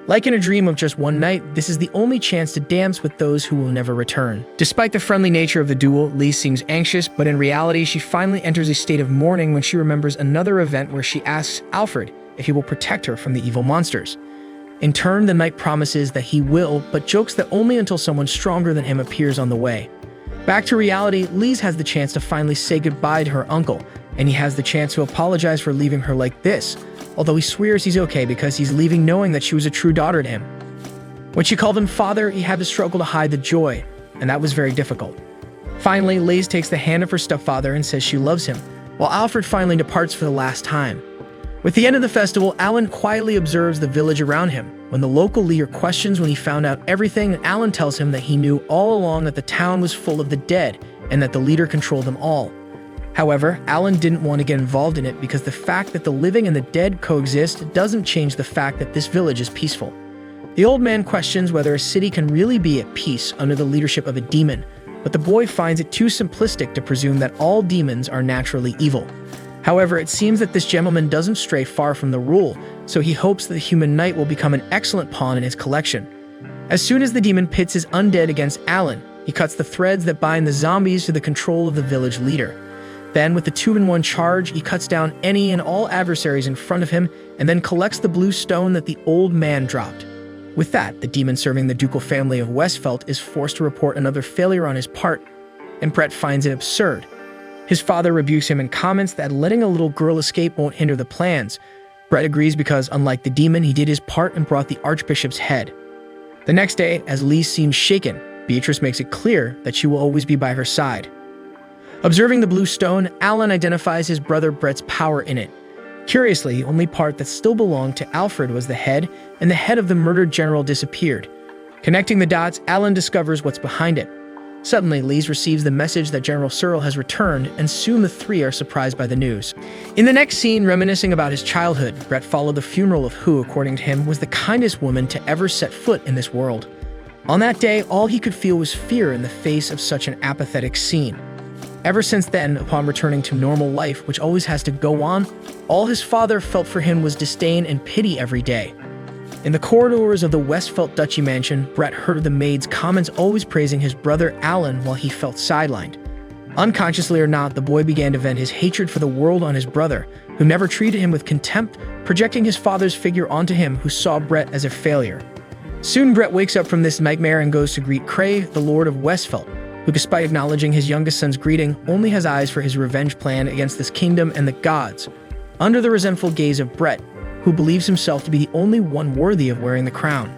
Like in a dream of just one night, this is the only chance to dance with those who will never return. Despite the friendly nature of the duel, Lise seems anxious, but in reality, she finally enters a state of mourning when she remembers another event where she asks Alfred if he will protect her from the evil monsters. In turn, the knight promises that he will, but jokes that only until someone stronger than him appears on the way. Back to reality, Lise has the chance to finally say goodbye to her uncle, and he has the chance to apologize for leaving her like this, although he swears he's okay because he's leaving knowing that she was a true daughter to him. When she called him father, he had to struggle to hide the joy, and that was very difficult. Finally, Lise takes the hand of her stepfather and says she loves him, while Alfred finally departs for the last time. With the end of the festival, Alan quietly observes the village around him. When the local leader questions when he found out everything, Alan tells him that he knew all along that the town was full of the dead and that the leader controlled them all. However, Alan didn't want to get involved in it because the fact that the living and the dead coexist doesn't change the fact that this village is peaceful. The old man questions whether a city can really be at peace under the leadership of a demon, but the boy finds it too simplistic to presume that all demons are naturally evil. However, it seems that this gentleman doesn't stray far from the rule, so he hopes that the human knight will become an excellent pawn in his collection. As soon as the demon pits his undead against Alan, he cuts the threads that bind the zombies to the control of the village leader. Then, with the 2-in-1 charge, he cuts down any and all adversaries in front of him and then collects the blue stone that the old man dropped. With that, the demon serving the ducal family of Westfeld is forced to report another failure on his part, and Brett finds it absurd. His father rebukes him and comments that letting a little girl escape won't hinder the plans. Brett agrees because, unlike the demon, he did his part and brought the archbishop's head. The next day, as Lee seems shaken, Beatrice makes it clear that she will always be by her side. Observing the blue stone, Alan identifies his brother Brett's power in it. Curiously, the only part that still belonged to Alfred was the head, and the head of the murdered general disappeared. Connecting the dots, Alan discovers what's behind it. Suddenly, Lees receives the message that General Searle has returned, and soon the three are surprised by the news. In the next scene, reminiscing about his childhood, Brett followed the funeral of who, according to him, was the kindest woman to ever set foot in this world. On that day, all he could feel was fear in the face of such an apathetic scene. Ever since then, upon returning to normal life, which always has to go on, all his father felt for him was disdain and pity every day. In the corridors of the Westfelt Duchy mansion, Brett heard the maid's comments always praising his brother Alan while he felt sidelined. Unconsciously or not, the boy began to vent his hatred for the world on his brother, who never treated him with contempt, projecting his father's figure onto him, who saw Brett as a failure. Soon, Brett wakes up from this nightmare and goes to greet Craig, the Lord of Westfelt, who, despite acknowledging his youngest son's greeting, only has eyes for his revenge plan against this kingdom and the gods. Under the resentful gaze of Brett, who believes himself to be the only one worthy of wearing the crown.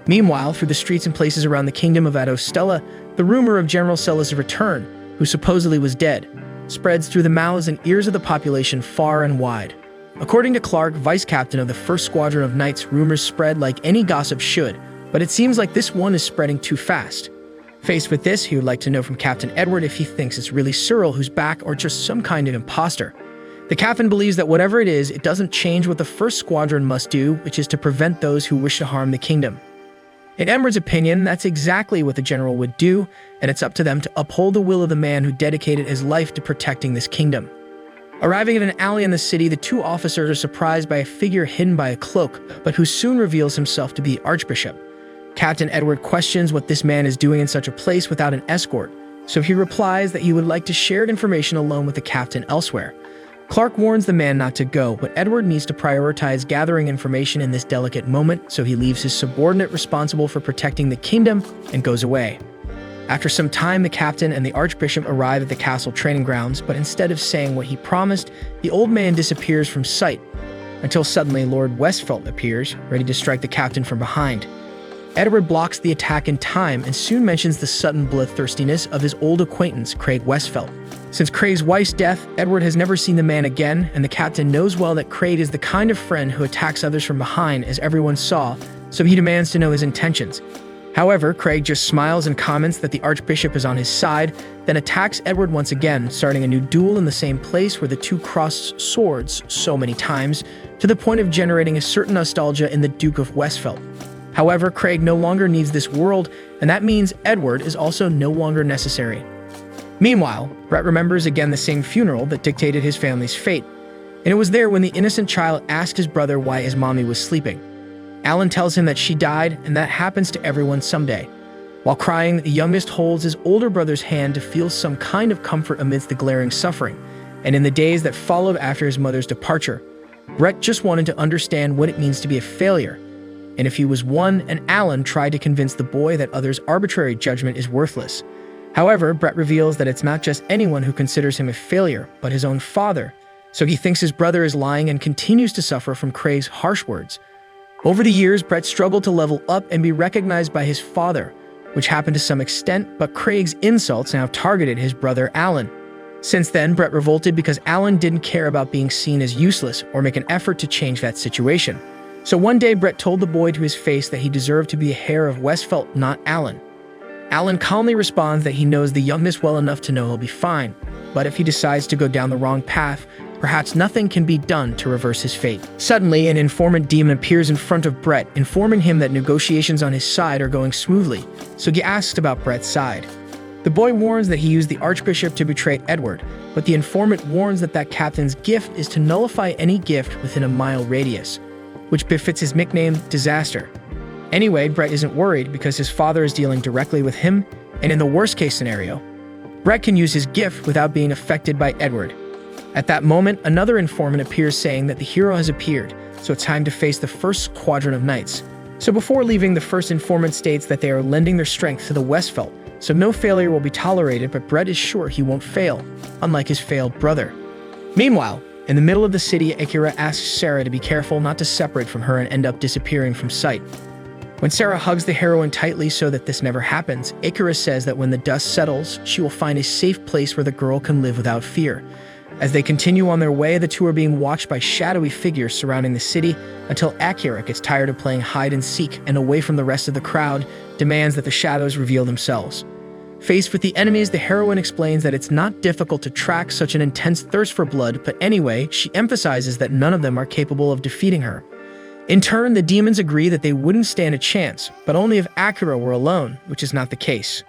Meanwhile, through the streets and places around the kingdom of Adostella, the rumor of General Celis' return, who supposedly was dead, spreads through the mouths and ears of the population far and wide. According to Clark, vice captain of the 1st Squadron of Knights, rumors spread like any gossip should, but it seems like this one is spreading too fast. Faced with this, he would like to know from Captain Edward if he thinks it's really Searle who's back or just some kind of imposter. The captain believes that whatever it is, it doesn't change what the 1st Squadron must do, which is to prevent those who wish to harm the kingdom. In Edward's opinion, that's exactly what the general would do, and it's up to them to uphold the will of the man who dedicated his life to protecting this kingdom. Arriving at an alley in the city, the two officers are surprised by a figure hidden by a cloak, but who soon reveals himself to be the Archbishop. Captain Edward questions what this man is doing in such a place without an escort, so he replies that he would like to share information alone with the captain elsewhere. Clark warns the man not to go, but Edward needs to prioritize gathering information in this delicate moment, so he leaves his subordinate responsible for protecting the kingdom and goes away. After some time, the captain and the Archbishop arrive at the castle training grounds, but instead of saying what he promised, the old man disappears from sight, until suddenly Lord Westfelt appears, ready to strike the captain from behind. Edward blocks the attack in time and soon mentions the sudden bloodthirstiness of his old acquaintance, Craig Westfelt. Since Craig's wife's death, Edward has never seen the man again, and the captain knows well that Craig is the kind of friend who attacks others from behind, as everyone saw, so he demands to know his intentions. However, Craig just smiles and comments that the Archbishop is on his side, then attacks Edward once again, starting a new duel in the same place where the two crossed swords so many times, to the point of generating a certain nostalgia in the Duke of Westfelt. However, Craig no longer needs this world, and that means Edward is also no longer necessary. Meanwhile, Brett remembers again the same funeral that dictated his family's fate, and it was there when the innocent child asked his brother why his mommy was sleeping. Alan tells him that she died, and that happens to everyone someday. While crying, the youngest holds his older brother's hand to feel some kind of comfort amidst the glaring suffering, and in the days that followed after his mother's departure, Brett just wanted to understand what it means to be a failure, and if he was one, and Alan tried to convince the boy that others' arbitrary judgment is worthless. However, Brett reveals that it's not just anyone who considers him a failure, but his own father, so he thinks his brother is lying and continues to suffer from Craig's harsh words. Over the years, Brett struggled to level up and be recognized by his father, which happened to some extent, but Craig's insults now targeted his brother Alan. Since then, Brett revolted because Alan didn't care about being seen as useless or make an effort to change that situation. So one day, Brett told the boy to his face that he deserved to be a heir of Westfelt, not Alan. Alan calmly responds that he knows the youngest well enough to know he'll be fine, but if he decides to go down the wrong path, perhaps nothing can be done to reverse his fate. Suddenly, an informant demon appears in front of Brett, informing him that negotiations on his side are going smoothly, so he asks about Brett's side. The boy warns that he used the Archbishop to betray Edward, but the informant warns that captain's gift is to nullify any gift within a mile radius, which befits his nickname, Disaster. Anyway, Brett isn't worried because his father is dealing directly with him, and in the worst-case scenario, Brett can use his gift without being affected by Edward. At that moment, another informant appears saying that the hero has appeared, so it's time to face the 1st Squadron of Knights. So before leaving, the first informant states that they are lending their strength to the Westfelt, so no failure will be tolerated, but Brett is sure he won't fail, unlike his failed brother. Meanwhile, in the middle of the city, Akira asks Sarah to be careful not to separate from her and end up disappearing from sight. When Sarah hugs the heroine tightly so that this never happens, Akira says that when the dust settles, she will find a safe place where the girl can live without fear. As they continue on their way, the two are being watched by shadowy figures surrounding the city until Akira gets tired of playing hide and seek and, away from the rest of the crowd, demands that the shadows reveal themselves. Faced with the enemies, the heroine explains that it's not difficult to track such an intense thirst for blood, but anyway, she emphasizes that none of them are capable of defeating her. In turn, the demons agree that they wouldn't stand a chance, but only if Akira were alone, which is not the case.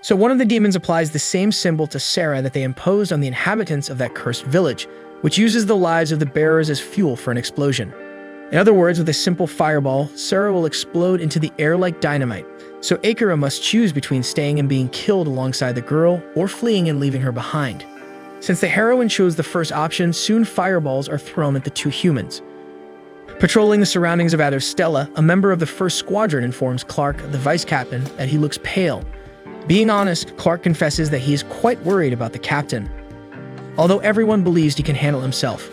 So one of the demons applies the same symbol to Sarah that they imposed on the inhabitants of that cursed village, which uses the lives of the bearers as fuel for an explosion. In other words, with a simple fireball, Sarah will explode into the air like dynamite, so Akira must choose between staying and being killed alongside the girl or fleeing and leaving her behind. Since the heroine chose the first option, soon fireballs are thrown at the two humans. Patrolling the surroundings of Stella, a member of the first squadron informs Clark, the vice captain, that he looks pale. Being honest, Clark confesses that he is quite worried about the captain, although everyone believes he can handle himself.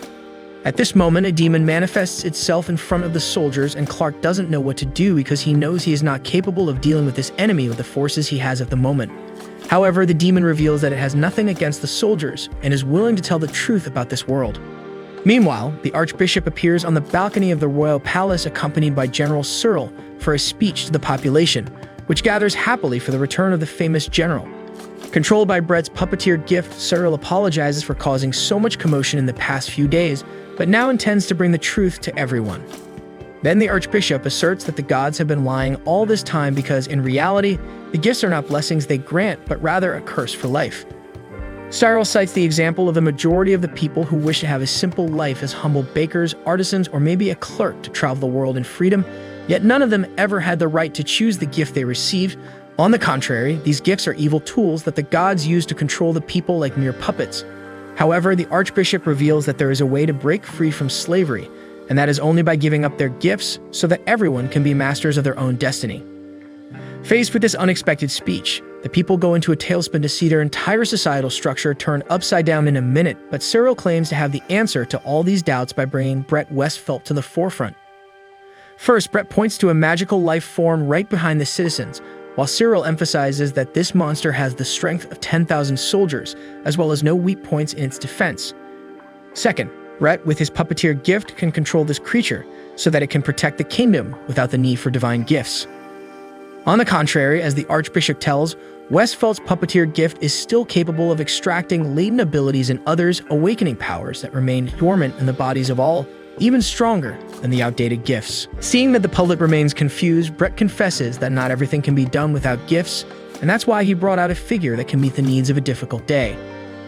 At this moment, a demon manifests itself in front of the soldiers, and Clark doesn't know what to do because he knows he is not capable of dealing with this enemy with the forces he has at the moment. However, the demon reveals that it has nothing against the soldiers and is willing to tell the truth about this world. Meanwhile, the Archbishop appears on the balcony of the royal palace accompanied by General Cyril for a speech to the population, which gathers happily for the return of the famous general. Controlled by Brett's puppeteered gift, Cyril apologizes for causing so much commotion in the past few days, but now intends to bring the truth to everyone. Then the Archbishop asserts that the gods have been lying all this time because, in reality, the gifts are not blessings they grant, but rather a curse for life. Cyril cites the example of the majority of the people who wish to have a simple life as humble bakers, artisans, or maybe a clerk to travel the world in freedom, yet none of them ever had the right to choose the gift they received. On the contrary, these gifts are evil tools that the gods use to control the people like mere puppets. However, the Archbishop reveals that there is a way to break free from slavery, and that is only by giving up their gifts so that everyone can be masters of their own destiny. Faced with this unexpected speech, the people go into a tailspin to see their entire societal structure turn upside down in a minute, but Cyril claims to have the answer to all these doubts by bringing Brett Westfelt to the forefront. First, Brett points to a magical life form right behind the citizens, while Cyril emphasizes that this monster has the strength of 10,000 soldiers, as well as no weak points in its defense. Second, Brett, with his puppeteer gift, can control this creature so that it can protect the kingdom without the need for divine gifts. On the contrary, as the Archbishop tells, Westfelt's puppeteer gift is still capable of extracting latent abilities in others, awakening powers that remain dormant in the bodies of all, even stronger than the outdated gifts. Seeing that the public remains confused, Brett confesses that not everything can be done without gifts, and that's why he brought out a figure that can meet the needs of a difficult day.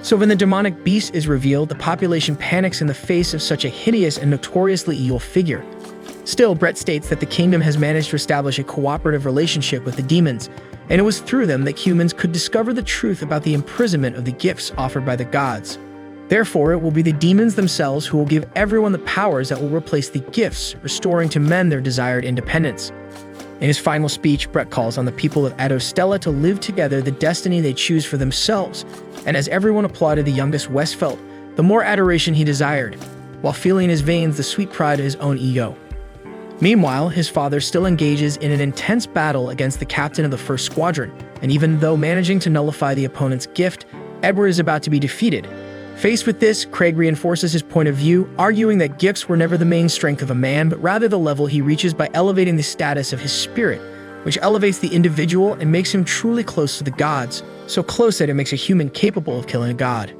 So when the demonic beast is revealed, the population panics in the face of such a hideous and notoriously evil figure. Still, Brett states that the kingdom has managed to establish a cooperative relationship with the demons, and it was through them that humans could discover the truth about the imprisonment of the gifts offered by the gods. Therefore, it will be the demons themselves who will give everyone the powers that will replace the gifts, restoring to men their desired independence. In his final speech, Brett calls on the people of Stella to live together the destiny they choose for themselves, and as everyone applauded the youngest Westfelt, the more adoration he desired, while feeling in his veins the sweet pride of his own ego. Meanwhile, his father still engages in an intense battle against the captain of the first squadron, and even though managing to nullify the opponent's gift, Edward is about to be defeated. Faced with this, Craig reinforces his point of view, arguing that gifts were never the main strength of a man, but rather the level he reaches by elevating the status of his spirit, which elevates the individual and makes him truly close to the gods, so close that it makes a human capable of killing a god.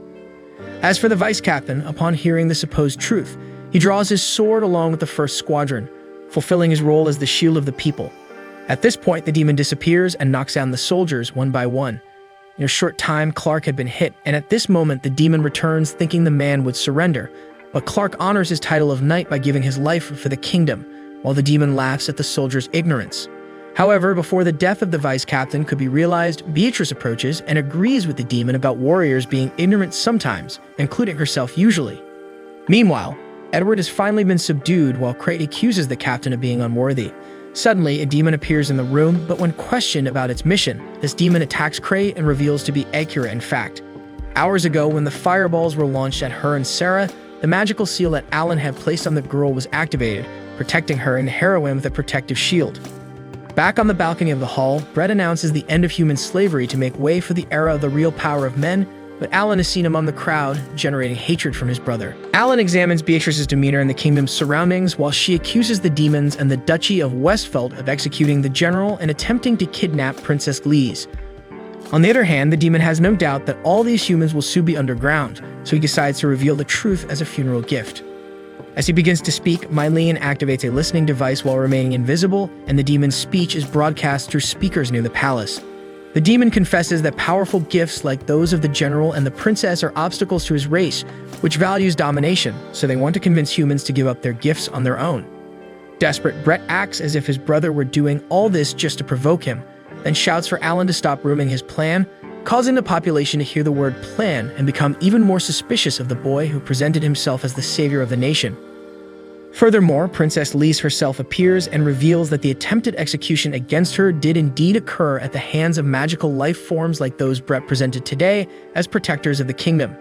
As for the vice captain, upon hearing the supposed truth, he draws his sword along with the first squadron, fulfilling his role as the shield of the people. At this point, the demon disappears and knocks down the soldiers one by one. In a short time, Clark had been hit, and at this moment, the demon returns thinking the man would surrender, but Clark honors his title of knight by giving his life for the kingdom, while the demon laughs at the soldier's ignorance. However, before the death of the vice captain could be realized, Beatrice approaches and agrees with the demon about warriors being ignorant sometimes, including herself usually. Meanwhile, Edward has finally been subdued while Crate accuses the captain of being unworthy. Suddenly, a demon appears in the room, but when questioned about its mission, this demon attacks Crate and reveals to be Akira in fact. Hours ago, when the fireballs were launched at her and Sarah, the magical seal that Alan had placed on the girl was activated, protecting her and the heroine with a protective shield. Back on the balcony of the hall, Brett announces the end of human slavery to make way for the era of the real power of men, but Alan is seen among the crowd, generating hatred from his brother. Alan examines Beatrice's demeanor in the kingdom's surroundings while she accuses the demons and the Duchy of Westfeld of executing the general and attempting to kidnap Princess Lise. On the other hand, the demon has no doubt that all these humans will soon be underground, so he decides to reveal the truth as a funeral gift. As he begins to speak, Mylene activates a listening device while remaining invisible, and the demon's speech is broadcast through speakers near the palace. The demon confesses that powerful gifts like those of the general and the princess are obstacles to his race, which values domination, so they want to convince humans to give up their gifts on their own. Desperate, Brett acts as if his brother were doing all this just to provoke him, then shouts for Alan to stop ruining his plan, causing the population to hear the word plan and become even more suspicious of the boy who presented himself as the savior of the nation. Furthermore, Princess Lise herself appears and reveals that the attempted execution against her did indeed occur at the hands of magical life forms like those Brett presented today as protectors of the kingdom.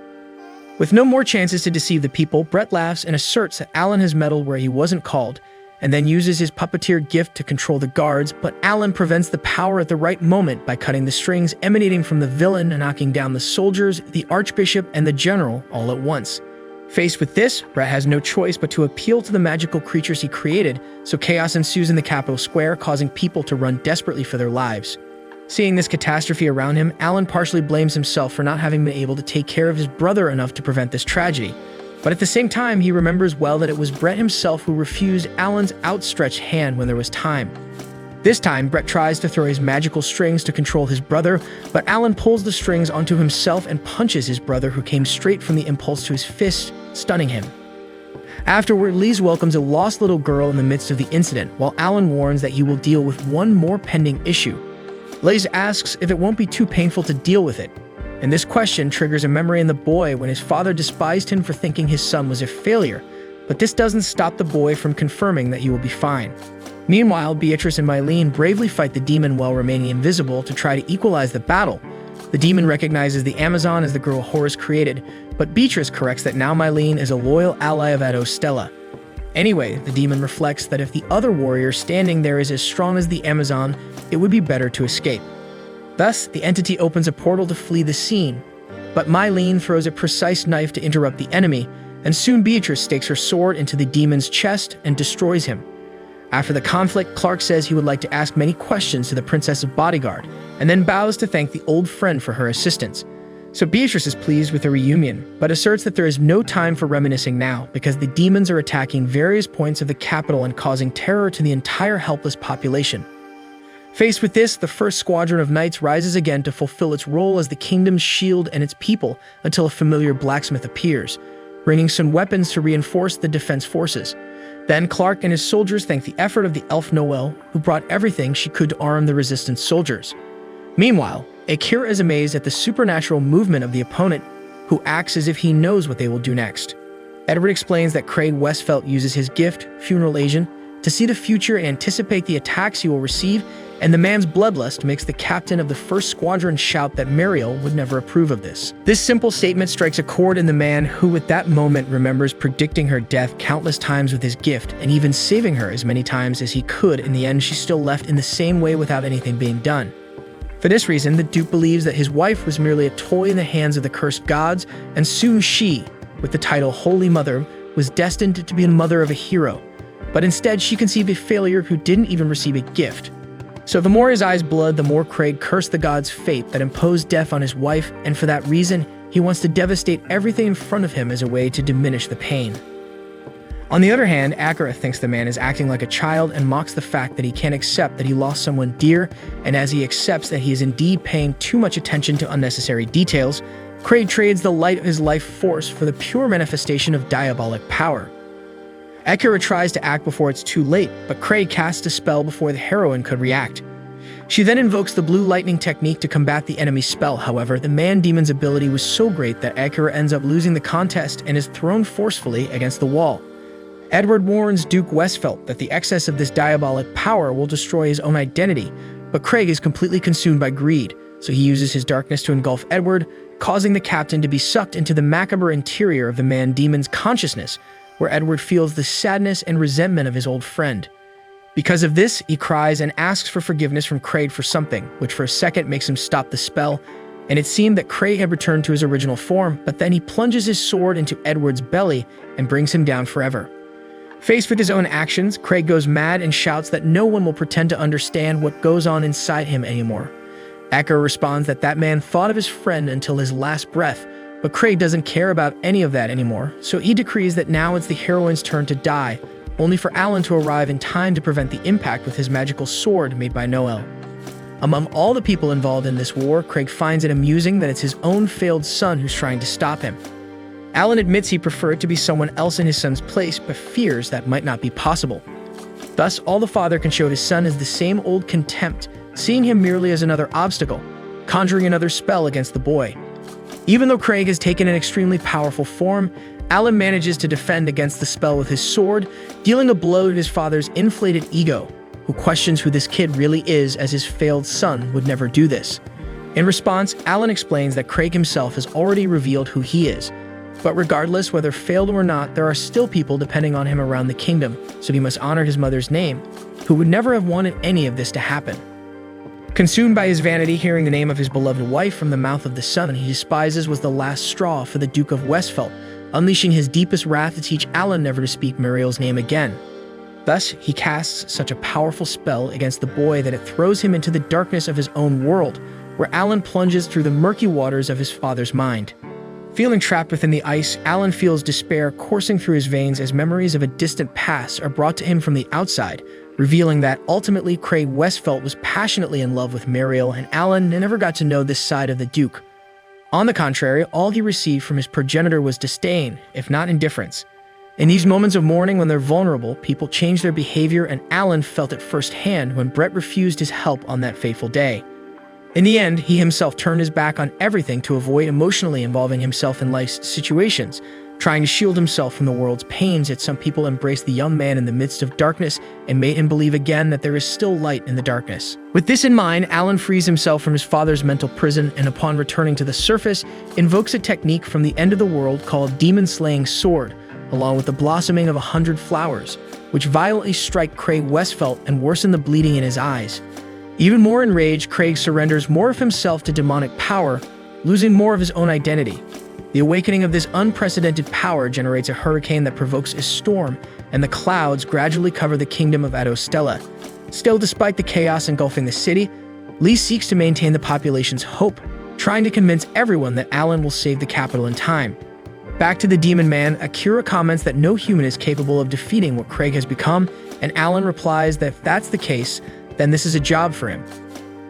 With no more chances to deceive the people, Brett laughs and asserts that Alan has meddled where he wasn't called, and then uses his puppeteer gift to control the guards, but Alan prevents the power at the right moment by cutting the strings emanating from the villain and knocking down the soldiers, the archbishop, and the general all at once. Faced with this, Brett has no choice but to appeal to the magical creatures he created, so chaos ensues in the capital square, causing people to run desperately for their lives. Seeing this catastrophe around him, Alan partially blames himself for not having been able to take care of his brother enough to prevent this tragedy. But at the same time, he remembers well that it was Brett himself who refused Alan's outstretched hand when there was time. This time, Brett tries to throw his magical strings to control his brother, but Alan pulls the strings onto himself and punches his brother, who came straight from the impulse to his fist, stunning him. Afterward, Lise welcomes a lost little girl in the midst of the incident, while Alan warns that he will deal with one more pending issue. Lise asks if it won't be too painful to deal with it, and this question triggers a memory in the boy when his father despised him for thinking his son was a failure, but this doesn't stop the boy from confirming that he will be fine. Meanwhile, Beatrice and Mylene bravely fight the demon while remaining invisible to try to equalize the battle. The demon recognizes the Amazon as the girl Horus created, but Beatrice corrects that now Mylene is a loyal ally of Edo Stella. Anyway, the demon reflects that if the other warrior standing there is as strong as the Amazon, it would be better to escape. Thus, the entity opens a portal to flee the scene, but Mylene throws a precise knife to interrupt the enemy, and soon Beatrice stakes her sword into the demon's chest and destroys him. After the conflict, Clark says he would like to ask many questions to the princess's bodyguard, and then bows to thank the old friend for her assistance. So Beatrice is pleased with the reunion, but asserts that there is no time for reminiscing now because the demons are attacking various points of the capital and causing terror to the entire helpless population. Faced with this, the first squadron of knights rises again to fulfill its role as the kingdom's shield and its people until a familiar blacksmith appears, bringing some weapons to reinforce the defense forces. Then Clark and his soldiers thank the effort of the elf Noelle, who brought everything she could to arm the resistance soldiers. Meanwhile, Akira is amazed at the supernatural movement of the opponent, who acts as if he knows what they will do next. Edward explains that Craig Westfeld uses his gift, Funeral Agent, to see the future and anticipate the attacks he will receive, and the man's bloodlust makes the captain of the first squadron shout that Mariel would never approve of this. This simple statement strikes a chord in the man who at that moment remembers predicting her death countless times with his gift and even saving her as many times as he could. In the end, she still left in the same way without anything being done. For this reason, the Duke believes that his wife was merely a toy in the hands of the cursed gods, and soon she, with the title Holy Mother, was destined to be a mother of a hero. But instead, she conceived a failure who didn't even receive a gift. So the more his eyes bled, the more Craig cursed the god's fate that imposed death on his wife, and for that reason, he wants to devastate everything in front of him as a way to diminish the pain. On the other hand, Akira thinks the man is acting like a child and mocks the fact that he can't accept that he lost someone dear, and as he accepts that he is indeed paying too much attention to unnecessary details, Craig trades the light of his life force for the pure manifestation of diabolic power. Akira tries to act before it's too late, but Craig casts a spell before the heroine could react. She then invokes the blue lightning technique to combat the enemy's spell. However, the man-demon's ability was so great that Akira ends up losing the contest and is thrown forcefully against the wall. Edward warns Duke Westfeld that the excess of this diabolic power will destroy his own identity, but Craig is completely consumed by greed, so he uses his darkness to engulf Edward, causing the captain to be sucked into the macabre interior of the man-demon's consciousness, where Edward feels the sadness and resentment of his old friend. Because of this, he cries and asks for forgiveness from Craig for something, which for a second makes him stop the spell, and it seemed that Craig had returned to his original form, but then he plunges his sword into Edward's belly and brings him down forever. Faced with his own actions, Craig goes mad and shouts that no one will pretend to understand what goes on inside him anymore. Echo responds that that man thought of his friend until his last breath, but Craig doesn't care about any of that anymore, so he decrees that now it's the heroine's turn to die, only for Alan to arrive in time to prevent the impact with his magical sword made by Noel. Among all the people involved in this war, Craig finds it amusing that it's his own failed son who's trying to stop him. Alan admits he preferred to be someone else in his son's place, but fears that might not be possible. Thus, all the father can show his son is the same old contempt, seeing him merely as another obstacle, conjuring another spell against the boy. Even though Craig has taken an extremely powerful form, Alan manages to defend against the spell with his sword, dealing a blow to his father's inflated ego, who questions who this kid really is, as his failed son would never do this. In response, Alan explains that Craig himself has already revealed who he is, but regardless whether failed or not, there are still people depending on him around the kingdom, so he must honor his mother's name, who would never have wanted any of this to happen. Consumed by his vanity, hearing the name of his beloved wife from the mouth of the son he despises was the last straw for the Duke of Westphal, unleashing his deepest wrath to teach Alan never to speak Muriel's name again. Thus, he casts such a powerful spell against the boy that it throws him into the darkness of his own world, where Alan plunges through the murky waters of his father's mind. Feeling trapped within the ice, Alan feels despair coursing through his veins as memories of a distant past are brought to him from the outside, revealing that ultimately Craig Westphal was passionately in love with Muriel, and Alan never got to know this side of the Duke. On the contrary, all he received from his progenitor was disdain, if not indifference. In these moments of mourning when they're vulnerable, people change their behavior, and Alan felt it firsthand when Brett refused his help on that fateful day. In the end, he himself turned his back on everything to avoid emotionally involving himself in life's situations, trying to shield himself from the world's pains, yet some people embraced the young man in the midst of darkness and made him believe again that there is still light in the darkness. With this in mind, Alan frees himself from his father's mental prison and upon returning to the surface, invokes a technique from the end of the world called Demon-Slaying Sword, along with the blossoming of 100 flowers, which violently strike Craig Westphal and worsen the bleeding in his eyes. Even more enraged, Craig surrenders more of himself to demonic power, losing more of his own identity. The awakening of this unprecedented power generates a hurricane that provokes a storm, and the clouds gradually cover the kingdom of Adostella. Still, despite the chaos engulfing the city, Lee seeks to maintain the population's hope, trying to convince everyone that Alan will save the capital in time. Back to the Demon Man, Akira comments that no human is capable of defeating what Craig has become, and Alan replies that if that's the case, then this is a job for him.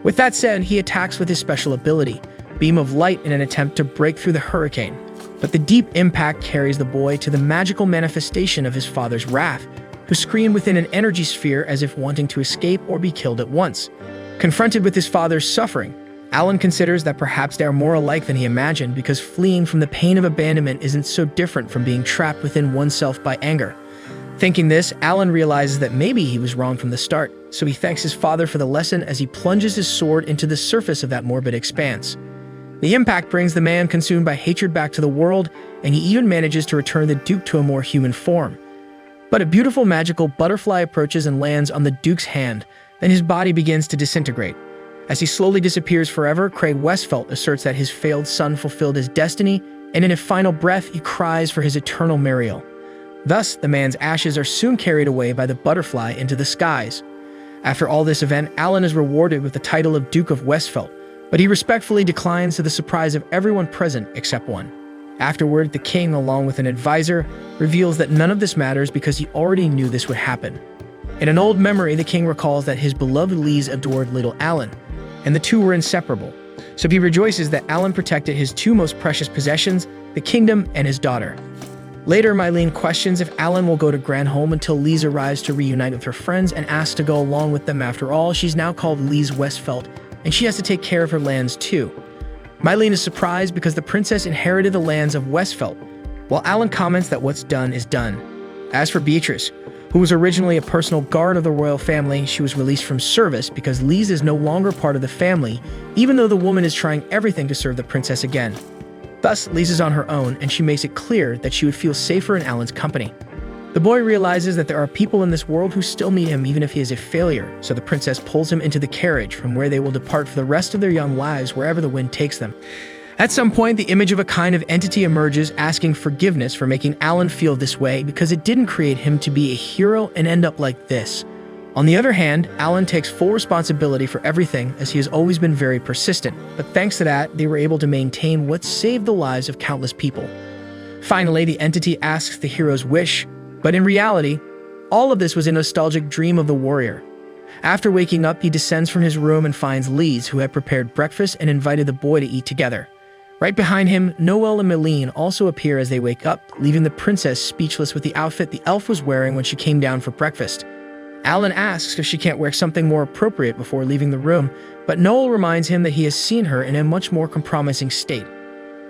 With that said, he attacks with his special ability, Beam of Light, in an attempt to break through the hurricane, but the deep impact carries the boy to the magical manifestation of his father's wrath, who screamed within an energy sphere as if wanting to escape or be killed at once. Confronted with his father's suffering, Alan considers that perhaps they are more alike than he imagined, because fleeing from the pain of abandonment isn't so different from being trapped within oneself by anger. Thinking this, Alan realizes that maybe he was wrong from the start, so he thanks his father for the lesson as he plunges his sword into the surface of that morbid expanse. The impact brings the man consumed by hatred back to the world, and he even manages to return the Duke to a more human form. But a beautiful magical butterfly approaches and lands on the Duke's hand, then his body begins to disintegrate. As he slowly disappears forever, Craig Westphal asserts that his failed son fulfilled his destiny, and in a final breath, he cries for his eternal Muriel. Thus, the man's ashes are soon carried away by the butterfly into the skies. After all this event, Alan is rewarded with the title of Duke of Westphal, but he respectfully declines to the surprise of everyone present except one. Afterward, the king, along with an advisor, reveals that none of this matters because he already knew this would happen. In an old memory, the king recalls that his beloved Lise adored little Alan, and the two were inseparable, so he rejoices that Alan protected his two most precious possessions, the kingdom and his daughter. Later, Mylene questions if Alan will go to Granholm until Lise arrives to reunite with her friends and asks to go along with them. After all, she's now called Lise Westphal, and she has to take care of her lands too. Mylene is surprised because the princess inherited the lands of Westphal, while Alan comments that what's done is done. As for Beatrice, who was originally a personal guard of the royal family, she was released from service because Lise is no longer part of the family, even though the woman is trying everything to serve the princess again. Thus, Lise is on her own, and she makes it clear that she would feel safer in Alan's company. The boy realizes that there are people in this world who still need him even if he is a failure, so the princess pulls him into the carriage from where they will depart for the rest of their young lives wherever the wind takes them. At some point, the image of a kind of entity emerges asking forgiveness for making Alan feel this way because it didn't create him to be a hero and end up like this. On the other hand, Alan takes full responsibility for everything as he has always been very persistent, but thanks to that, they were able to maintain what saved the lives of countless people. Finally, the entity asks the hero's wish, but in reality, all of this was a nostalgic dream of the warrior. After waking up, he descends from his room and finds Lise, who had prepared breakfast and invited the boy to eat together. Right behind him, Noel and Meline also appear as they wake up, leaving the princess speechless with the outfit the elf was wearing when she came down for breakfast. Alan asks if she can't wear something more appropriate before leaving the room, but Noel reminds him that he has seen her in a much more compromising state.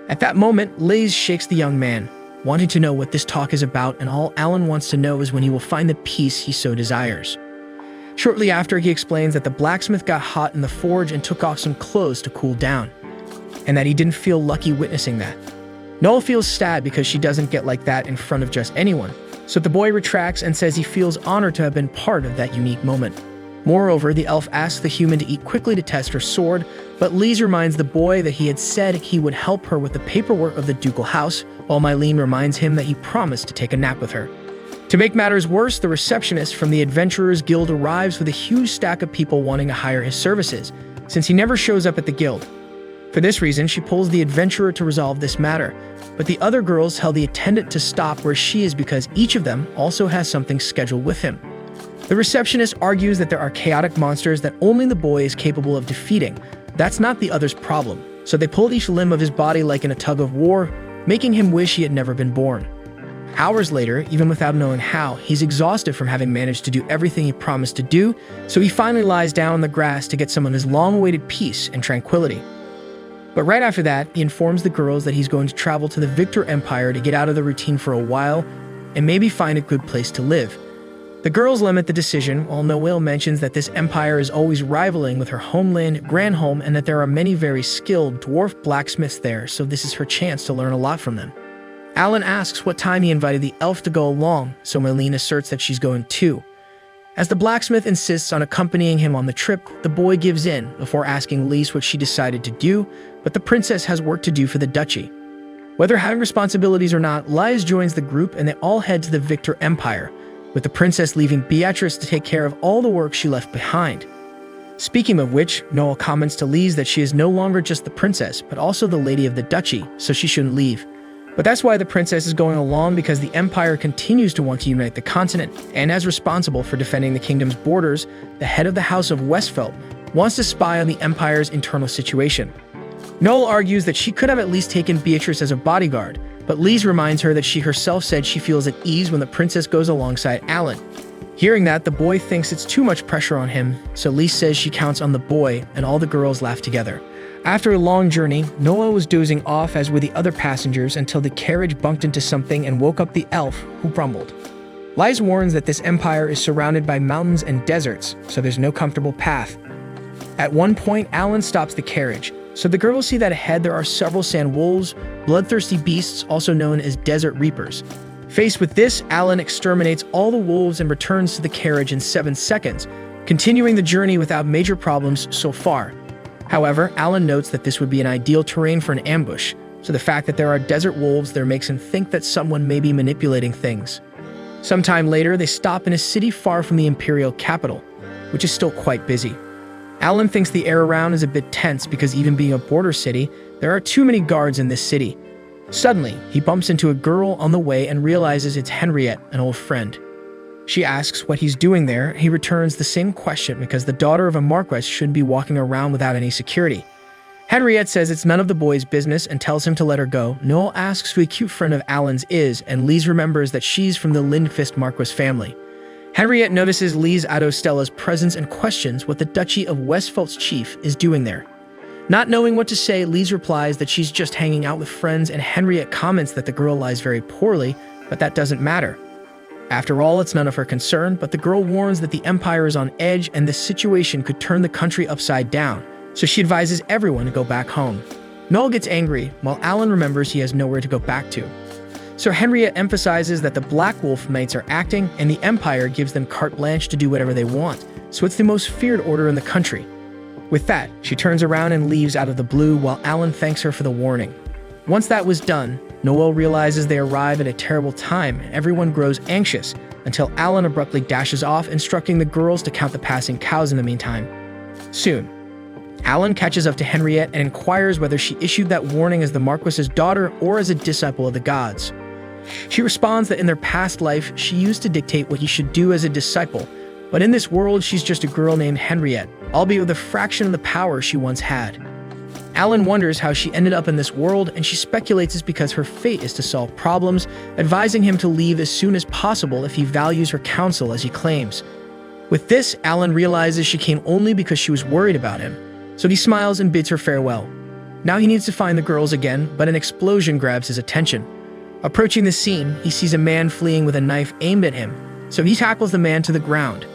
At that moment, Lise shakes the young man, wanting to know what this talk is about, and all Alan wants to know is when he will find the peace he so desires. Shortly after, he explains that the blacksmith got hot in the forge and took off some clothes to cool down, and that he didn't feel lucky witnessing that. Noel feels sad because she doesn't get like that in front of just anyone, so the boy retracts and says he feels honored to have been part of that unique moment. Moreover, the elf asks the human to eat quickly to test her sword, but Lise reminds the boy that he had said he would help her with the paperwork of the ducal house, while Meline reminds him that he promised to take a nap with her. To make matters worse, the receptionist from the Adventurers Guild arrives with a huge stack of people wanting to hire his services, since he never shows up at the guild. For this reason, she pulls the adventurer to resolve this matter, but the other girls tell the attendant to stop where she is because each of them also has something scheduled with him. The receptionist argues that there are chaotic monsters that only the boy is capable of defeating. That's not the other's problem, so they pulled each limb of his body like in a tug of war, making him wish he had never been born. Hours later, even without knowing how, he's exhausted from having managed to do everything he promised to do, so he finally lies down on the grass to get some of his long-awaited peace and tranquility. But right after that, he informs the girls that he's going to travel to the Victor Empire to get out of the routine for a while and maybe find a good place to live. The girls limit the decision, while Noelle mentions that this empire is always rivaling with her homeland, Granholm, and that there are many very skilled dwarf blacksmiths there, so this is her chance to learn a lot from them. Alan asks what time he invited the elf to go along, so Meline asserts that she's going too. As the blacksmith insists on accompanying him on the trip, the boy gives in before asking Lise what she decided to do, but the princess has work to do for the duchy. Whether having responsibilities or not, Lise joins the group and they all head to the Victor Empire, with the princess leaving Beatrice to take care of all the work she left behind. Speaking of which, Noel comments to Lise that she is no longer just the princess, but also the lady of the duchy, so she shouldn't leave. But that's why the princess is going along, because the empire continues to want to unite the continent, and as responsible for defending the kingdom's borders, the head of the House of Westphalt wants to spy on the empire's internal situation. Noel argues that she could have at least taken Beatrice as a bodyguard, but Lise reminds her that she herself said she feels at ease when the princess goes alongside Alan. Hearing that, the boy thinks it's too much pressure on him, so Lise says she counts on the boy, and all the girls laugh together. After a long journey, Noah was dozing off as were the other passengers until the carriage bumped into something and woke up the elf, who grumbled. Lise warns that this empire is surrounded by mountains and deserts, so there's no comfortable path. At one point, Alan stops the carriage, so the girls see that ahead there are several sand wolves, bloodthirsty beasts also known as desert reapers. Faced with this, Alan exterminates all the wolves and returns to the carriage in 7 seconds, continuing the journey without major problems so far. However, Alan notes that this would be an ideal terrain for an ambush, so the fact that there are desert wolves there makes him think that someone may be manipulating things. Sometime later, they stop in a city far from the imperial capital, which is still quite busy. Alan thinks the air around is a bit tense because even being a border city, there are too many guards in this city. Suddenly, he bumps into a girl on the way and realizes it's Henriette, an old friend. She asks what he's doing there. He returns the same question because the daughter of a marquess shouldn't be walking around without any security. Henriette says it's none of the boy's business and tells him to let her go. Noel asks who a cute friend of Alan's is, and Lise remembers that she's from the Lindfist Marquess family. Henriette notices Lise Adostella's presence and questions what the Duchy of Westphalt's chief is doing there. Not knowing what to say, Lise replies that she's just hanging out with friends, and Henriette comments that the girl lies very poorly, but that doesn't matter. After all, it's none of her concern, but the girl warns that the empire is on edge and this situation could turn the country upside down, so she advises everyone to go back home. Noel gets angry, while Alan remembers he has nowhere to go back to. So Henriette emphasizes that the Black Wolf Knights are acting, and the Empire gives them carte blanche to do whatever they want, so it's the most feared order in the country. With that, she turns around and leaves out of the blue while Alan thanks her for the warning. Once that was done, Noel realizes they arrive at a terrible time and everyone grows anxious until Alan abruptly dashes off, instructing the girls to count the passing cows in the meantime. Soon, Alan catches up to Henriette and inquires whether she issued that warning as the Marquis's daughter or as a disciple of the gods. She responds that in their past life, she used to dictate what he should do as a disciple, but in this world, she's just a girl named Henriette, albeit with a fraction of the power she once had. Alan wonders how she ended up in this world, and she speculates it's because her fate is to solve problems, advising him to leave as soon as possible if he values her counsel as he claims. With this, Alan realizes she came only because she was worried about him, so he smiles and bids her farewell. Now he needs to find the girls again, but an explosion grabs his attention. Approaching the scene, he sees a man fleeing with a knife aimed at him, so he tackles the man to the ground.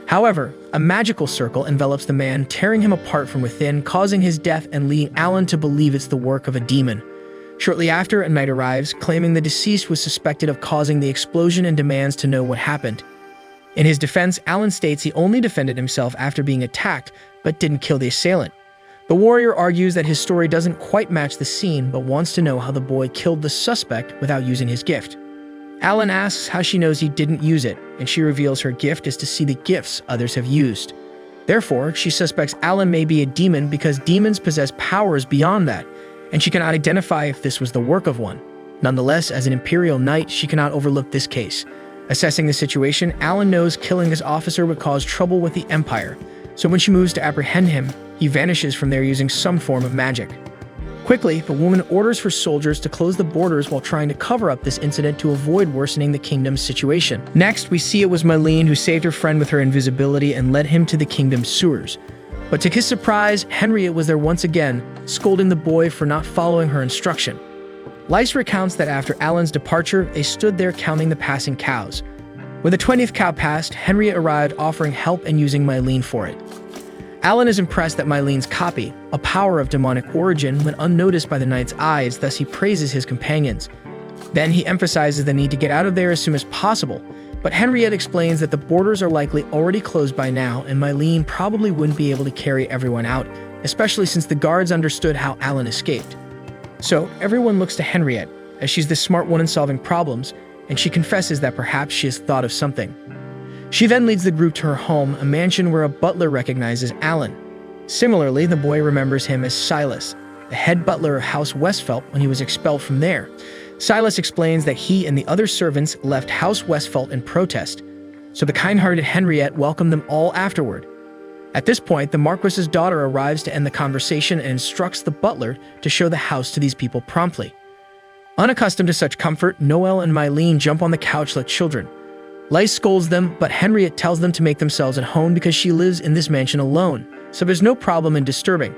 However, a magical circle envelops the man, tearing him apart from within, causing his death and leading Alan to believe it's the work of a demon. Shortly after, a knight arrives, claiming the deceased was suspected of causing the explosion and demands to know what happened. In his defense, Alan states he only defended himself after being attacked, but didn't kill the assailant. The warrior argues that his story doesn't quite match the scene, but wants to know how the boy killed the suspect without using his gift. Alan asks how she knows he didn't use it, and she reveals her gift is to see the gifts others have used. Therefore, she suspects Alan may be a demon because demons possess powers beyond that, and she cannot identify if this was the work of one. Nonetheless, as an Imperial Knight, she cannot overlook this case. Assessing the situation, Alan knows killing his officer would cause trouble with the Empire, so when she moves to apprehend him, he vanishes from there using some form of magic. Quickly, the woman orders for soldiers to close the borders while trying to cover up this incident to avoid worsening the kingdom's situation. Next, we see it was Mylene who saved her friend with her invisibility and led him to the kingdom's sewers. But to his surprise, Henriette was there once again, scolding the boy for not following her instruction. Lyce recounts that after Alan's departure, they stood there counting the passing cows. When the 20th cow passed, Henriette arrived offering help and using Mylene for it. Alan is impressed that Mylene's copy, a power of demonic origin, went unnoticed by the knight's eyes, thus he praises his companions. Then he emphasizes the need to get out of there as soon as possible, but Henriette explains that the borders are likely already closed by now and Mylene probably wouldn't be able to carry everyone out, especially since the guards understood how Alan escaped. So everyone looks to Henriette, as she's the smart one in solving problems, and she confesses that perhaps she has thought of something. She then leads the group to her home, a mansion where a butler recognizes Alan. Similarly, the boy remembers him as Silas, the head butler of House Westfelt when he was expelled from there. Silas explains that he and the other servants left House Westfelt in protest, so the kind-hearted Henriette welcomed them all afterward. At this point, the Marquis's daughter arrives to end the conversation and instructs the butler to show the house to these people promptly. Unaccustomed to such comfort, Noel and Mylene jump on the couch like children. Lyce scolds them, but Henriette tells them to make themselves at home because she lives in this mansion alone, so there's no problem in disturbing.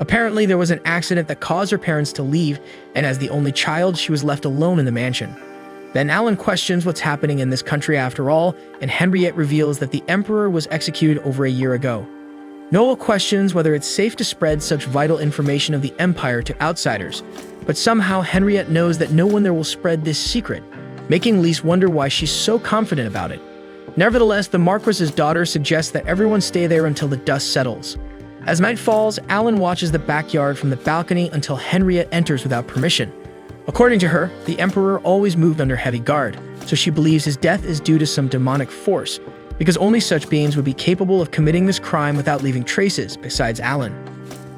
Apparently, there was an accident that caused her parents to leave, and as the only child, she was left alone in the mansion. Then Alan questions what's happening in this country after all, and Henriette reveals that the Emperor was executed over a year ago. Noel questions whether it's safe to spread such vital information of the Empire to outsiders, but somehow Henriette knows that no one there will spread this secret, making Lyce wonder why she's so confident about it. Nevertheless, the Marquis's daughter suggests that everyone stay there until the dust settles. As night falls, Alan watches the backyard from the balcony until Henriette enters without permission. According to her, the Emperor always moved under heavy guard, so she believes his death is due to some demonic force, because only such beings would be capable of committing this crime without leaving traces, besides Alan.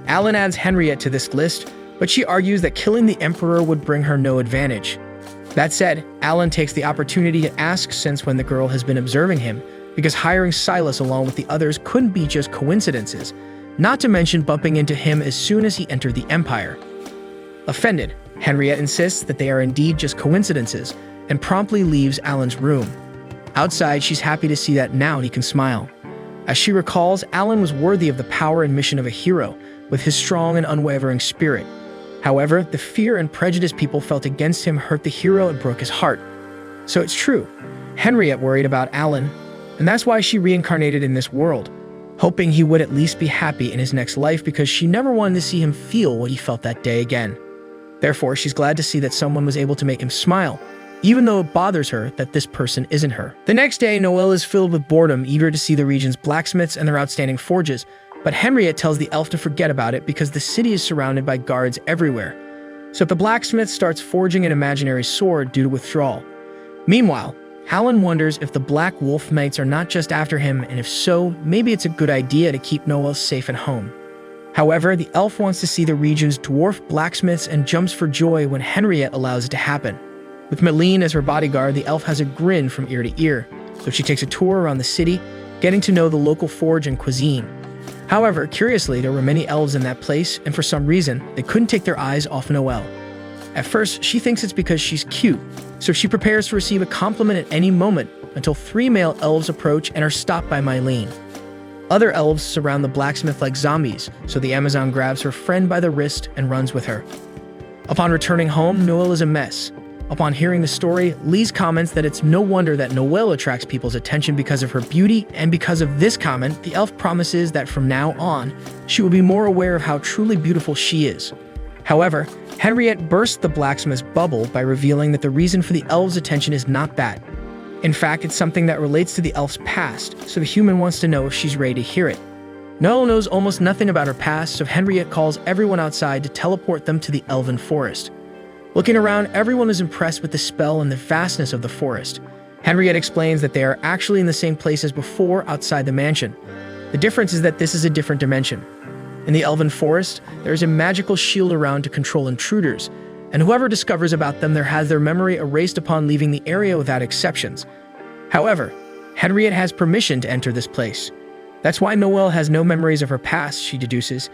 Alan adds Henriette to this list, but she argues that killing the Emperor would bring her no advantage. That said, Alan takes the opportunity to ask since when the girl has been observing him, because hiring Silas along with the others couldn't be just coincidences, not to mention bumping into him as soon as he entered the Empire. Offended, Henriette insists that they are indeed just coincidences, and promptly leaves Alan's room. Outside, she's happy to see that now he can smile. As she recalls, Alan was worthy of the power and mission of a hero, with his strong and unwavering spirit. However, the fear and prejudice people felt against him hurt the hero and broke his heart. So it's true, Henriette worried about Alan, and that's why she reincarnated in this world, hoping he would at least be happy in his next life because she never wanted to see him feel what he felt that day again. Therefore, she's glad to see that someone was able to make him smile, even though it bothers her that this person isn't her. The next day, Noelle is filled with boredom, eager to see the region's blacksmiths and their outstanding forges, but Henriette tells the elf to forget about it because the city is surrounded by guards everywhere. So the blacksmith starts forging an imaginary sword due to withdrawal. Meanwhile, Alan wonders if the Black Wolf Knights are not just after him, and if so, maybe it's a good idea to keep Noelle safe at home. However, the elf wants to see the region's dwarf blacksmiths and jumps for joy when Henriette allows it to happen. With Meline as her bodyguard, the elf has a grin from ear to ear, so she takes a tour around the city, getting to know the local forge and cuisine. However, curiously, there were many elves in that place, and for some reason, they couldn't take their eyes off Noelle. At first, she thinks it's because she's cute, so she prepares to receive a compliment at any moment until 3 male elves approach and are stopped by Meline. Other elves surround the blacksmith like zombies, so the Amazon grabs her friend by the wrist and runs with her. Upon returning home, Noelle is a mess. Upon hearing the story, Lise comments that it's no wonder that Noelle attracts people's attention because of her beauty, and because of this comment, the elf promises that from now on, she will be more aware of how truly beautiful she is. However, Henriette bursts the blacksmith's bubble by revealing that the reason for the elf's attention is not that. In fact, it's something that relates to the elf's past, so the human wants to know if she's ready to hear it. Noelle knows almost nothing about her past, so Henriette calls everyone outside to teleport them to the elven forest. Looking around, everyone is impressed with the spell and the vastness of the forest. Henriette explains that they are actually in the same place as before outside the mansion. The difference is that this is a different dimension. In the elven forest, there is a magical shield around to control intruders, and whoever discovers about them there has their memory erased upon leaving the area without exceptions. However, Henriette has permission to enter this place. That's why Noelle has no memories of her past, she deduces.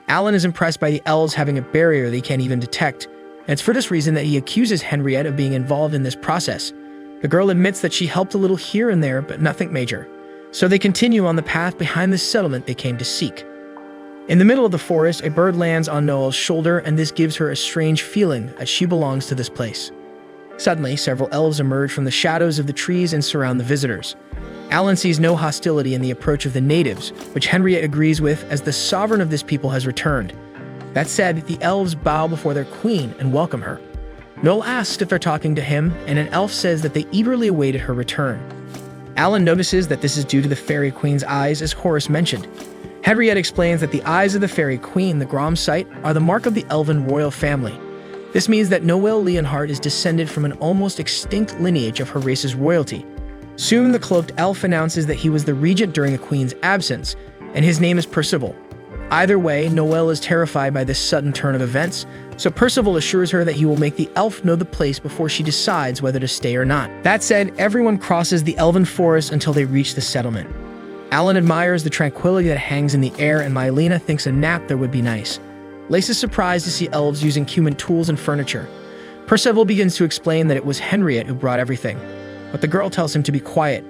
Alan is impressed by the elves having a barrier they can't even detect, and it's for this reason that he accuses Henriette of being involved in this process. The girl admits that she helped a little here and there, but nothing major. So they continue on the path behind the settlement they came to seek. In the middle of the forest, a bird lands on Noelle's shoulder, and this gives her a strange feeling that she belongs to this place. Suddenly, several elves emerge from the shadows of the trees and surround the visitors. Alan sees no hostility in the approach of the natives, which Henriette agrees with as the sovereign of this people has returned. That said, the elves bow before their queen and welcome her. Noelle asks if they're talking to him, and an elf says that they eagerly awaited her return. Alan notices that this is due to the fairy queen's eyes, as Horace mentioned. Henriette explains that the eyes of the fairy queen, the Grom sight, are the mark of the elven royal family. This means that Noelle Leonhardt is descended from an almost extinct lineage of her race's royalty. Soon, the cloaked elf announces that he was the regent during the queen's absence, and his name is Percival. Either way, Noelle is terrified by this sudden turn of events, so Percival assures her that he will make the elf know the place before she decides whether to stay or not. That said, everyone crosses the elven forest until they reach the settlement. Alan admires the tranquility that hangs in the air, and Mylena thinks a nap there would be nice. Lace is surprised to see elves using human tools and furniture. Percival begins to explain that it was Henriette who brought everything, but the girl tells him to be quiet.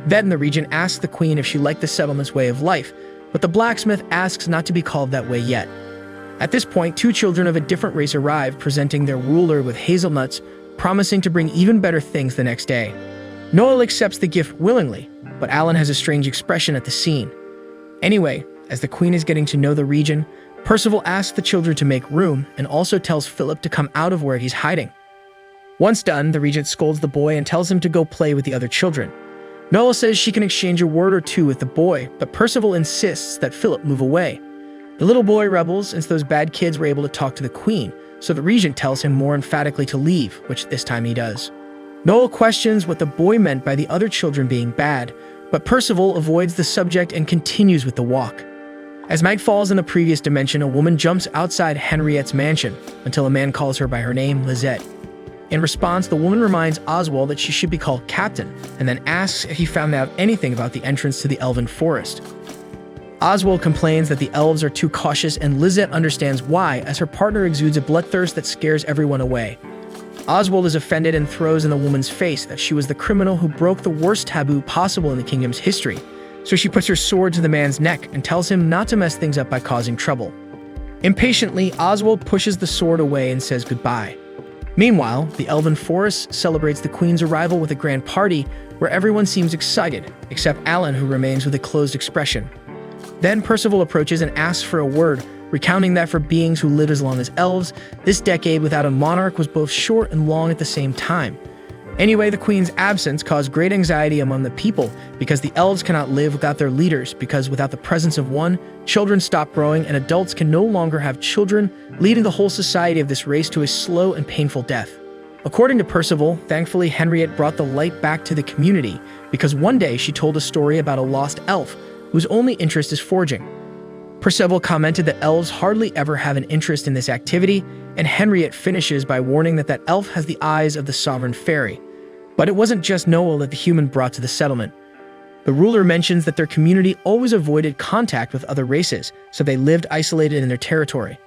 Then the regent asks the queen if she liked the settlement's way of life, but the blacksmith asks not to be called that way yet. At this point, 2 children of a different race arrive, presenting their ruler with hazelnuts, promising to bring even better things the next day. Noelle accepts the gift willingly, but Alan has a strange expression at the scene. Anyway, as the queen is getting to know the region, Percival asks the children to make room and also tells Philip to come out of where he's hiding. Once done, the regent scolds the boy and tells him to go play with the other children. Noelle says she can exchange a word or two with the boy, but Percival insists that Philip move away. The little boy rebels since those bad kids were able to talk to the queen, so the regent tells him more emphatically to leave, which this time he does. Noelle questions what the boy meant by the other children being bad, but Percival avoids the subject and continues with the walk. As night falls in the previous dimension, a woman jumps outside Henriette's mansion until a man calls her by her name, Lisette. In response, the woman reminds Oswald that she should be called Captain, and then asks if he found out anything about the entrance to the elven forest. Oswald complains that the elves are too cautious, and Lisette understands why, as her partner exudes a bloodthirst that scares everyone away. Oswald is offended and throws in the woman's face that she was the criminal who broke the worst taboo possible in the kingdom's history, so she puts her sword to the man's neck and tells him not to mess things up by causing trouble. Impatiently, Oswald pushes the sword away and says goodbye. Meanwhile, the elven forest celebrates the queen's arrival with a grand party where everyone seems excited, except Alan, who remains with a closed expression. Then Percival approaches and asks for a word, recounting that for beings who live as long as elves, this decade without a monarch was both short and long at the same time. Anyway, the queen's absence caused great anxiety among the people because the elves cannot live without their leaders, because without the presence of one, children stop growing and adults can no longer have children, leading the whole society of this race to a slow and painful death. According to Percival, thankfully Henriette brought the light back to the community because one day she told a story about a lost elf whose only interest is forging. Percival commented that elves hardly ever have an interest in this activity, and Henriette finishes by warning that elf has the eyes of the sovereign fairy. But it wasn't just Noel that the human brought to the settlement. The ruler mentions that their community always avoided contact with other races, so they lived isolated in their territory.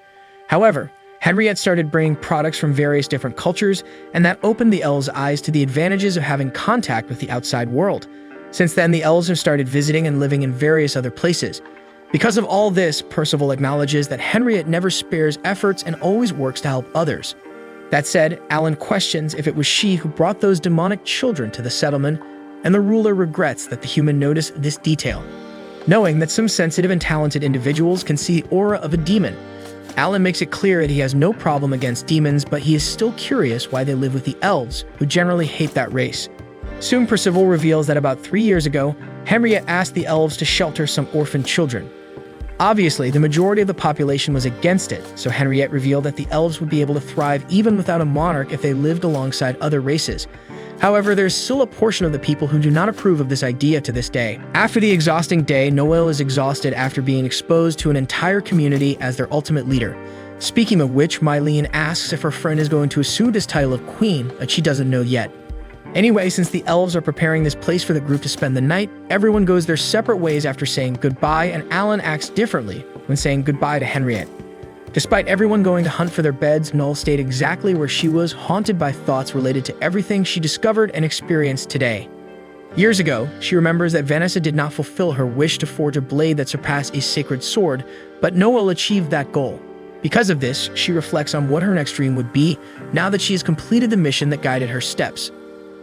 However, Henriette started bringing products from various different cultures, and that opened the elves' eyes to the advantages of having contact with the outside world. Since then, the elves have started visiting and living in various other places. Because of all this, Percival acknowledges that Henriette never spares efforts and always works to help others. That said, Alan questions if it was she who brought those demonic children to the settlement, and the ruler regrets that the human noticed this detail. Knowing that some sensitive and talented individuals can see the aura of a demon, Alan makes it clear that he has no problem against demons, but he is still curious why they live with the elves, who generally hate that race. Soon Percival reveals that about 3 years ago, Henriette asked the elves to shelter some orphaned children. Obviously, the majority of the population was against it, so Henriette revealed that the elves would be able to thrive even without a monarch if they lived alongside other races. However, there's still a portion of the people who do not approve of this idea to this day. After the exhausting day, Noel is exhausted after being exposed to an entire community as their ultimate leader. Speaking of which, Mylene asks if her friend is going to assume this title of queen, that she doesn't know yet. Anyway, since the elves are preparing this place for the group to spend the night, everyone goes their separate ways after saying goodbye, and Alan acts differently when saying goodbye to Henriette. Despite everyone going to hunt for their beds, Noel stayed exactly where she was, haunted by thoughts related to everything she discovered and experienced today. Years ago, she remembers that Vanessa did not fulfill her wish to forge a blade that surpassed a sacred sword, but Noel achieved that goal. Because of this, she reflects on what her next dream would be now that she has completed the mission that guided her steps.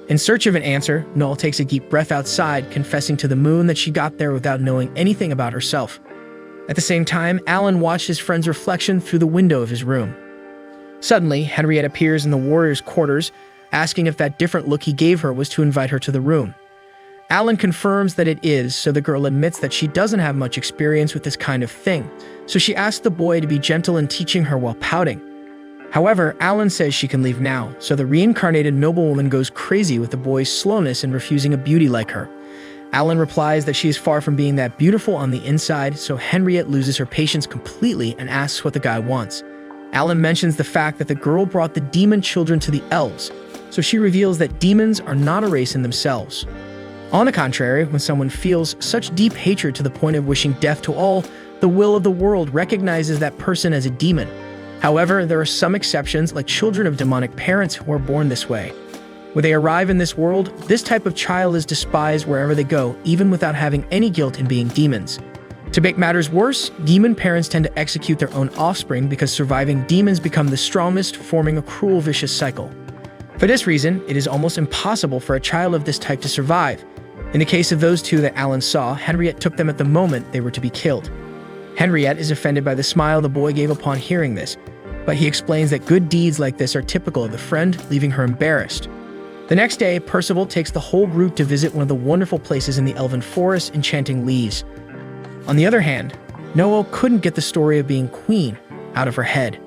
In search of an answer, Noel takes a deep breath outside, confessing to the moon that she got there without knowing anything about herself. At the same time, Alan watched his friend's reflection through the window of his room. Suddenly, Henriette appears in the warrior's quarters, asking if that different look he gave her was to invite her to the room. Alan confirms that it is, so the girl admits that she doesn't have much experience with this kind of thing, so she asks the boy to be gentle in teaching her while pouting. However, Alan says she can leave now, so the reincarnated noblewoman goes crazy with the boy's slowness in refusing a beauty like her. Alan replies that she is far from being that beautiful on the inside, so Henriette loses her patience completely and asks what the guy wants. Alan mentions the fact that the girl brought the demon children to the elves, so she reveals that demons are not a race in themselves. On the contrary, when someone feels such deep hatred to the point of wishing death to all, the will of the world recognizes that person as a demon. However, there are some exceptions, like children of demonic parents who are born this way. When they arrive in this world, this type of child is despised wherever they go, even without having any guilt in being demons. To make matters worse, demon parents tend to execute their own offspring because surviving demons become the strongest, forming a cruel, vicious cycle. For this reason, it is almost impossible for a child of this type to survive. In the case of those two that Alan saw, Henriette took them at the moment they were to be killed. Henriette is offended by the smile the boy gave upon hearing this, but he explains that good deeds like this are typical of the friend, leaving her embarrassed. The next day, Percival takes the whole group to visit one of the wonderful places in the elven forest, Enchanting Leas. On the other hand, Noel couldn't get the story of being queen out of her head.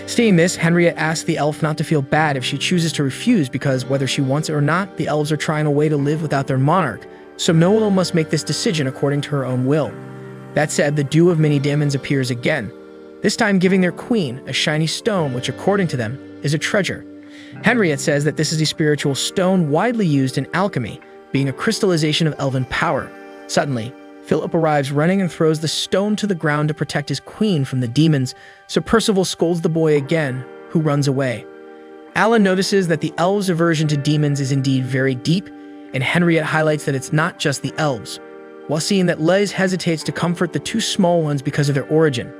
Seeing this, Henriette asks the elf not to feel bad if she chooses to refuse because whether she wants it or not, the elves are trying a way to live without their monarch, so Noel must make this decision according to her own will. That said, the dew of many demons appears again, this time giving their queen a shiny stone which, according to them, is a treasure. Henriette says that this is a spiritual stone widely used in alchemy, being a crystallization of elven power. Suddenly, Philip arrives running and throws the stone to the ground to protect his queen from the demons, so Percival scolds the boy again, who runs away. Alan notices that the elves' aversion to demons is indeed very deep, and Henriette highlights that it's not just the elves, while seeing that Les hesitates to comfort the two small ones because of their origin.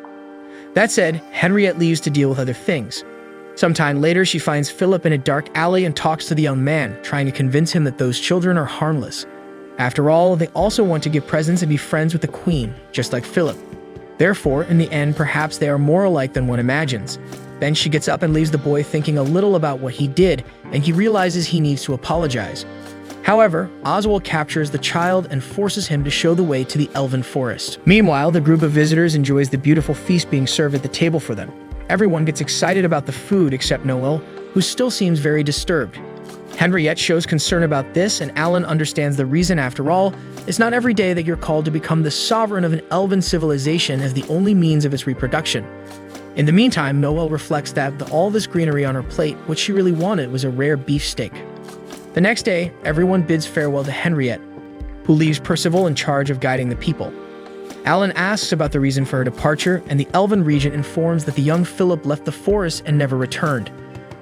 That said, Henriette leaves to deal with other things. Sometime later, she finds Philip in a dark alley and talks to the young man, trying to convince him that those children are harmless. After all, they also want to give presents and be friends with the queen, just like Philip. Therefore, in the end, perhaps they are more alike than one imagines. Then she gets up and leaves the boy thinking a little about what he did, and he realizes he needs to apologize. However, Oswald captures the child and forces him to show the way to the elven forest. Meanwhile, the group of visitors enjoys the beautiful feast being served at the table for them. Everyone gets excited about the food except Noel, who still seems very disturbed. Henriette shows concern about this, and Alan understands the reason. After all, it's not every day that you're called to become the sovereign of an elven civilization as the only means of its reproduction. In the meantime, Noel reflects that with all this greenery on her plate, what she really wanted was a rare beefsteak. The next day, everyone bids farewell to Henriette, who leaves Percival in charge of guiding the people. Alan asks about the reason for her departure, and the elven regent informs that the young Philip left the forest and never returned.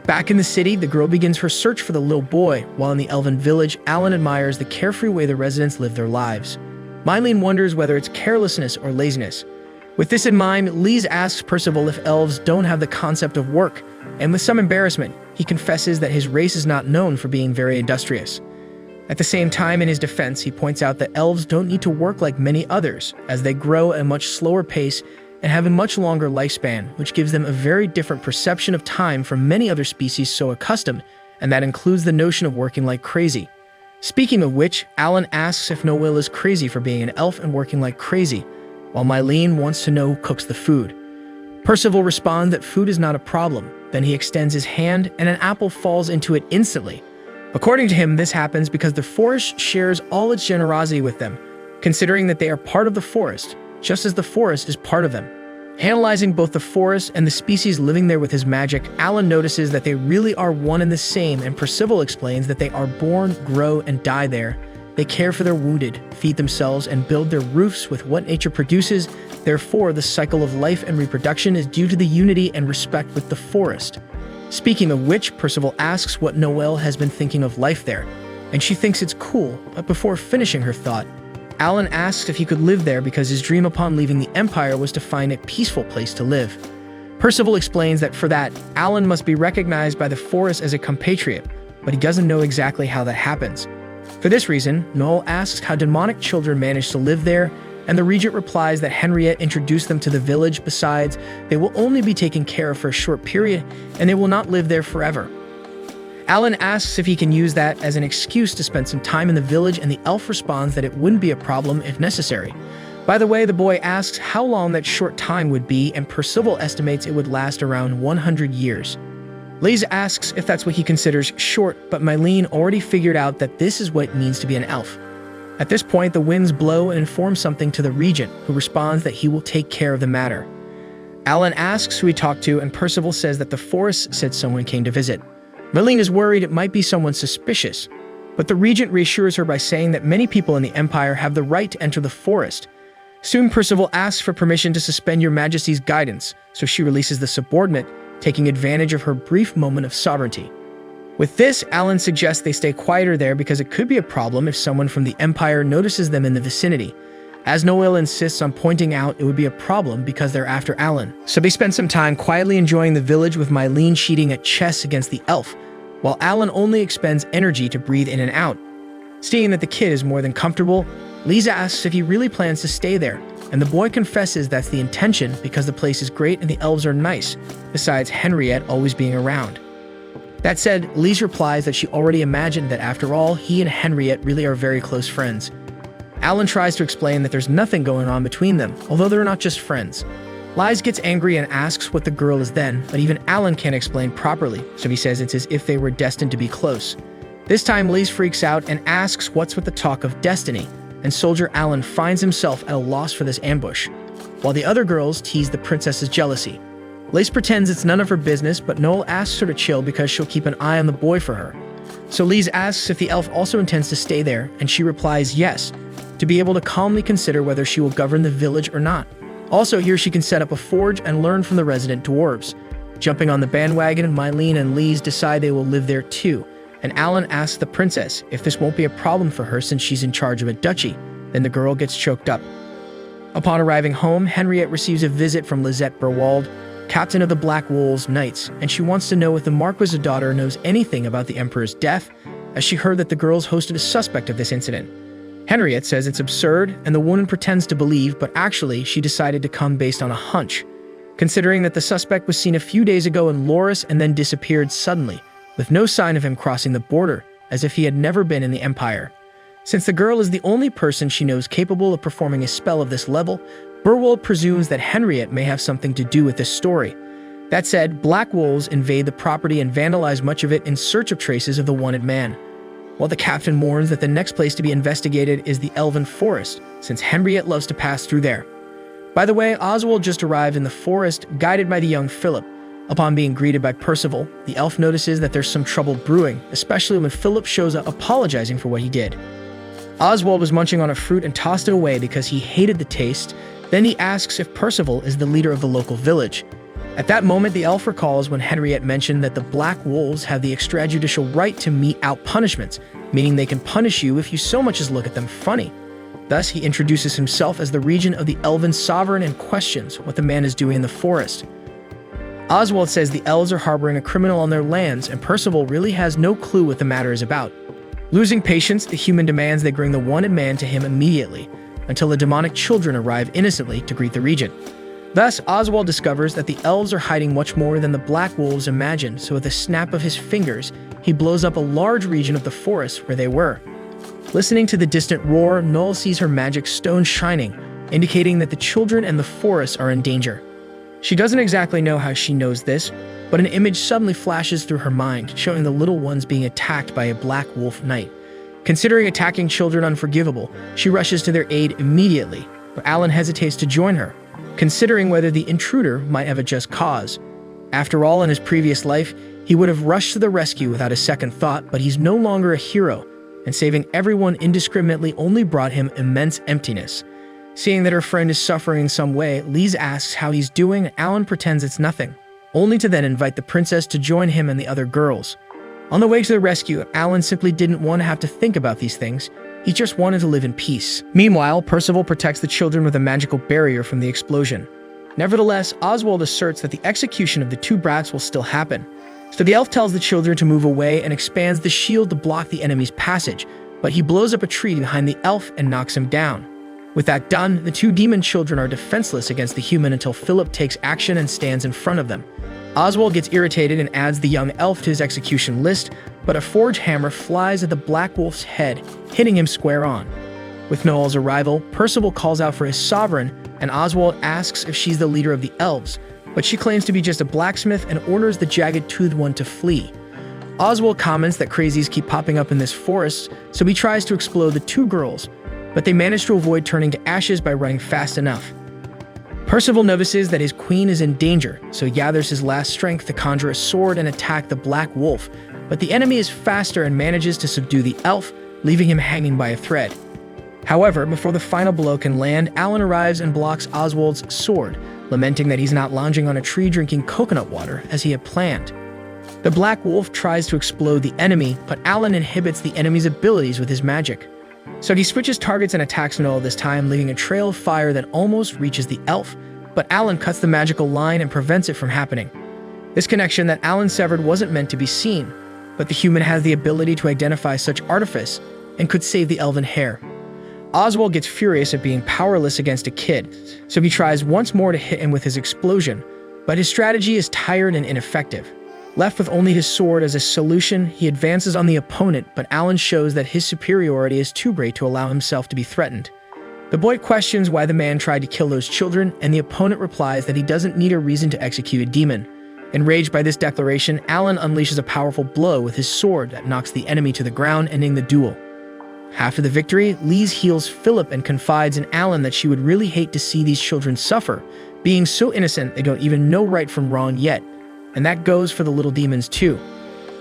Back in the city, the girl begins her search for the little boy, while in the elven village, Alan admires the carefree way the residents live their lives. Mylene wonders whether it's carelessness or laziness. With this in mind, Lise asks Percival if elves don't have the concept of work, and with some embarrassment, he confesses that his race is not known for being very industrious. At the same time, in his defense, he points out that elves don't need to work like many others, as they grow at a much slower pace and have a much longer lifespan, which gives them a very different perception of time from many other species so accustomed, and that includes the notion of working like crazy. Speaking of which, Alan asks if Noel is crazy for being an elf and working like crazy, while Mylene wants to know who cooks the food. Percival responds that food is not a problem. Then he extends his hand, and an apple falls into it instantly. According to him, this happens because the forest shares all its generosity with them, considering that they are part of the forest, just as the forest is part of them. Analyzing both the forest and the species living there with his magic, Alan notices that they really are one and the same, and Percival explains that they are born, grow, and die there. They care for their wounded, feed themselves, and build their roofs with what nature produces. Therefore, the cycle of life and reproduction is due to the unity and respect with the forest. Speaking of which, Percival asks what Noel has been thinking of life there, and she thinks it's cool, but before finishing her thought, Alan asks if he could live there because his dream upon leaving the Empire was to find a peaceful place to live. Percival explains that for that, Alan must be recognized by the forest as a compatriot, but he doesn't know exactly how that happens. For this reason, Noel asks how demonic children manage to live there, and the regent replies that Henriette introduced them to the village. Besides, they will only be taken care of for a short period, and they will not live there forever. Alan asks if he can use that as an excuse to spend some time in the village, and the elf responds that it wouldn't be a problem if necessary. By the way, the boy asks how long that short time would be, and Percival estimates it would last around 100 years. Lise asks if that's what he considers short, but Mylene already figured out that this is what it means to be an elf. At this point, the winds blow and inform something to the regent, who responds that he will take care of the matter. Alan asks who he talked to, and Percival says that the forest said someone came to visit. Mylene is worried it might be someone suspicious, but the regent reassures her by saying that many people in the Empire have the right to enter the forest. Soon, Percival asks for permission to suspend Your Majesty's guidance, so she releases the subordinate, taking advantage of her brief moment of sovereignty. With this, Alan suggests they stay quieter there because it could be a problem if someone from the Empire notices them in the vicinity. As Noel insists on pointing out it would be a problem because they're after Alan. So they spend some time quietly enjoying the village with Mylene cheating at chess against the elf, while Alan only expends energy to breathe in and out. Seeing that the kid is more than comfortable, Lisa asks if he really plans to stay there, and the boy confesses that's the intention because the place is great and the elves are nice, besides Henriette always being around. That said, Lise replies that she already imagined that after all, he and Henriette really are very close friends. Alan tries to explain that there's nothing going on between them, although they're not just friends. Lise gets angry and asks what the girl is then, but even Alan can't explain properly, so he says it's as if they were destined to be close. This time, Lise freaks out and asks what's with the talk of destiny, and Soldier Alan finds himself at a loss for this ambush, while the other girls tease the princess's jealousy. Lise pretends it's none of her business, but Noel asks her to chill because she'll keep an eye on the boy for her. So Lise asks if the elf also intends to stay there, and she replies yes, to be able to calmly consider whether she will govern the village or not. Also, here she can set up a forge and learn from the resident dwarves. Jumping on the bandwagon, Mylene and Lise decide they will live there too, and Alan asks the princess if this won't be a problem for her since she's in charge of a duchy. Then the girl gets choked up. Upon arriving home, Henriette receives a visit from Lisette Berwald, captain of the Black Wolves Knights, and she wants to know if the Marquis's daughter knows anything about the Emperor's death, as she heard that the girls hosted a suspect of this incident. Henriette says it's absurd, and the woman pretends to believe, but actually she decided to come based on a hunch, considering that the suspect was seen a few days ago in Loris and then disappeared suddenly, with no sign of him crossing the border, as if he had never been in the Empire. Since the girl is the only person she knows capable of performing a spell of this level, Burwald presumes that Henriette may have something to do with this story. That said, black wolves invade the property and vandalize much of it in search of traces of the wanted man, while the captain warns that the next place to be investigated is the Elven Forest, since Henriette loves to pass through there. By the way, Oswald just arrived in the forest, guided by the young Philip. Upon being greeted by Percival, the elf notices that there's some trouble brewing, especially when Philip shows up apologizing for what he did. Oswald was munching on a fruit and tossed it away because he hated the taste. Then he asks if Percival is the leader of the local village. At that moment, the elf recalls when Henriette mentioned that the black wolves have the extrajudicial right to mete out punishments, meaning they can punish you if you so much as look at them funny. Thus, he introduces himself as the regent of the elven sovereign and questions what the man is doing in the forest. Oswald says the elves are harboring a criminal on their lands, and Percival really has no clue what the matter is about. Losing patience, the human demands they bring the wanted man to him immediately, until the demonic children arrive innocently to greet the regent. Thus, Oswald discovers that the elves are hiding much more than the black wolves imagined, so with a snap of his fingers, he blows up a large region of the forest where they were. Listening to the distant roar, Noel sees her magic stone shining, indicating that the children and the forest are in danger. She doesn't exactly know how she knows this, but an image suddenly flashes through her mind, showing the little ones being attacked by a black wolf knight. Considering attacking children unforgivable, she rushes to their aid immediately, but Alan hesitates to join her, considering whether the intruder might have a just cause. After all, in his previous life, he would have rushed to the rescue without a second thought, but he's no longer a hero, and saving everyone indiscriminately only brought him immense emptiness. Seeing that her friend is suffering in some way, Lise asks how he's doing, and Alan pretends it's nothing, only to then invite the princess to join him and the other girls. On the way to the rescue, Alan simply didn't want to have to think about these things. He just wanted to live in peace. Meanwhile, Percival protects the children with a magical barrier from the explosion. Nevertheless, Oswald asserts that the execution of the two brats will still happen. So the elf tells the children to move away and expands the shield to block the enemy's passage, but he blows up a tree behind the elf and knocks him down. With that done, the two demon children are defenseless against the human until Philip takes action and stands in front of them. Oswald gets irritated and adds the young elf to his execution list, but a forge hammer flies at the black wolf's head, hitting him square on. With Noel's arrival, Percival calls out for his sovereign, and Oswald asks if she's the leader of the elves, but she claims to be just a blacksmith and orders the jagged-toothed one to flee. Oswald comments that crazies keep popping up in this forest, so he tries to explode the two girls, but they manage to avoid turning to ashes by running fast enough. Percival notices that his queen is in danger, so he gathers his last strength to conjure a sword and attack the black wolf, but the enemy is faster and manages to subdue the elf, leaving him hanging by a thread. However, before the final blow can land, Alan arrives and blocks Oswald's sword, lamenting that he's not lounging on a tree drinking coconut water as he had planned. The black wolf tries to explode the enemy, but Alan inhibits the enemy's abilities with his magic. So he switches targets and attacks Noel this time, leaving a trail of fire that almost reaches the elf, but Alan cuts the magical line and prevents it from happening. This connection that Alan severed wasn't meant to be seen, but the human has the ability to identify such artifice and could save the elven hair. Oswald gets furious at being powerless against a kid, so he tries once more to hit him with his explosion, but his strategy is tired and ineffective. Left with only his sword as a solution, he advances on the opponent, but Alan shows that his superiority is too great to allow himself to be threatened. The boy questions why the man tried to kill those children, and the opponent replies that he doesn't need a reason to execute a demon. Enraged by this declaration, Alan unleashes a powerful blow with his sword that knocks the enemy to the ground, ending the duel. After the victory, Lise heals Philip and confides in Alan that she would really hate to see these children suffer, being so innocent they don't even know right from wrong yet. And that goes for the little demons too.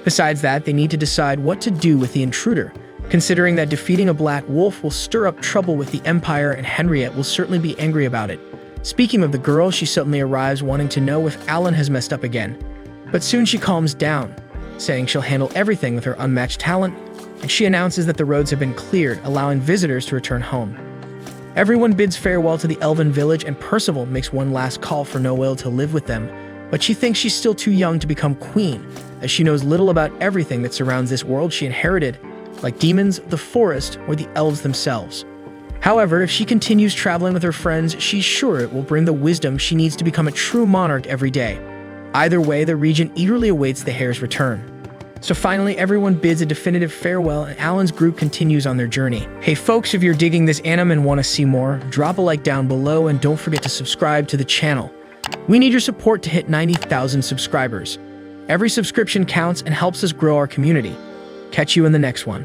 Besides that, they need to decide what to do with the intruder, considering that defeating a black wolf will stir up trouble with the Empire and Henriette will certainly be angry about it. Speaking of the girl, she suddenly arrives wanting to know if Alan has messed up again. But soon she calms down, saying she'll handle everything with her unmatched talent, and she announces that the roads have been cleared, allowing visitors to return home. Everyone bids farewell to the elven village, and Percival makes one last call for Noel to live with them, but she thinks she's still too young to become queen, as she knows little about everything that surrounds this world she inherited, like demons, the forest, or the elves themselves. However, if she continues traveling with her friends, she's sure it will bring the wisdom she needs to become a true monarch every day. Either way, the region eagerly awaits the hare's return. So finally, everyone bids a definitive farewell and Alan's group continues on their journey. Hey folks, if you're digging this anime and want to see more, drop a like down below and don't forget to subscribe to the channel. We need your support to hit 90,000 subscribers. Every subscription counts and helps us grow our community. Catch you in the next one.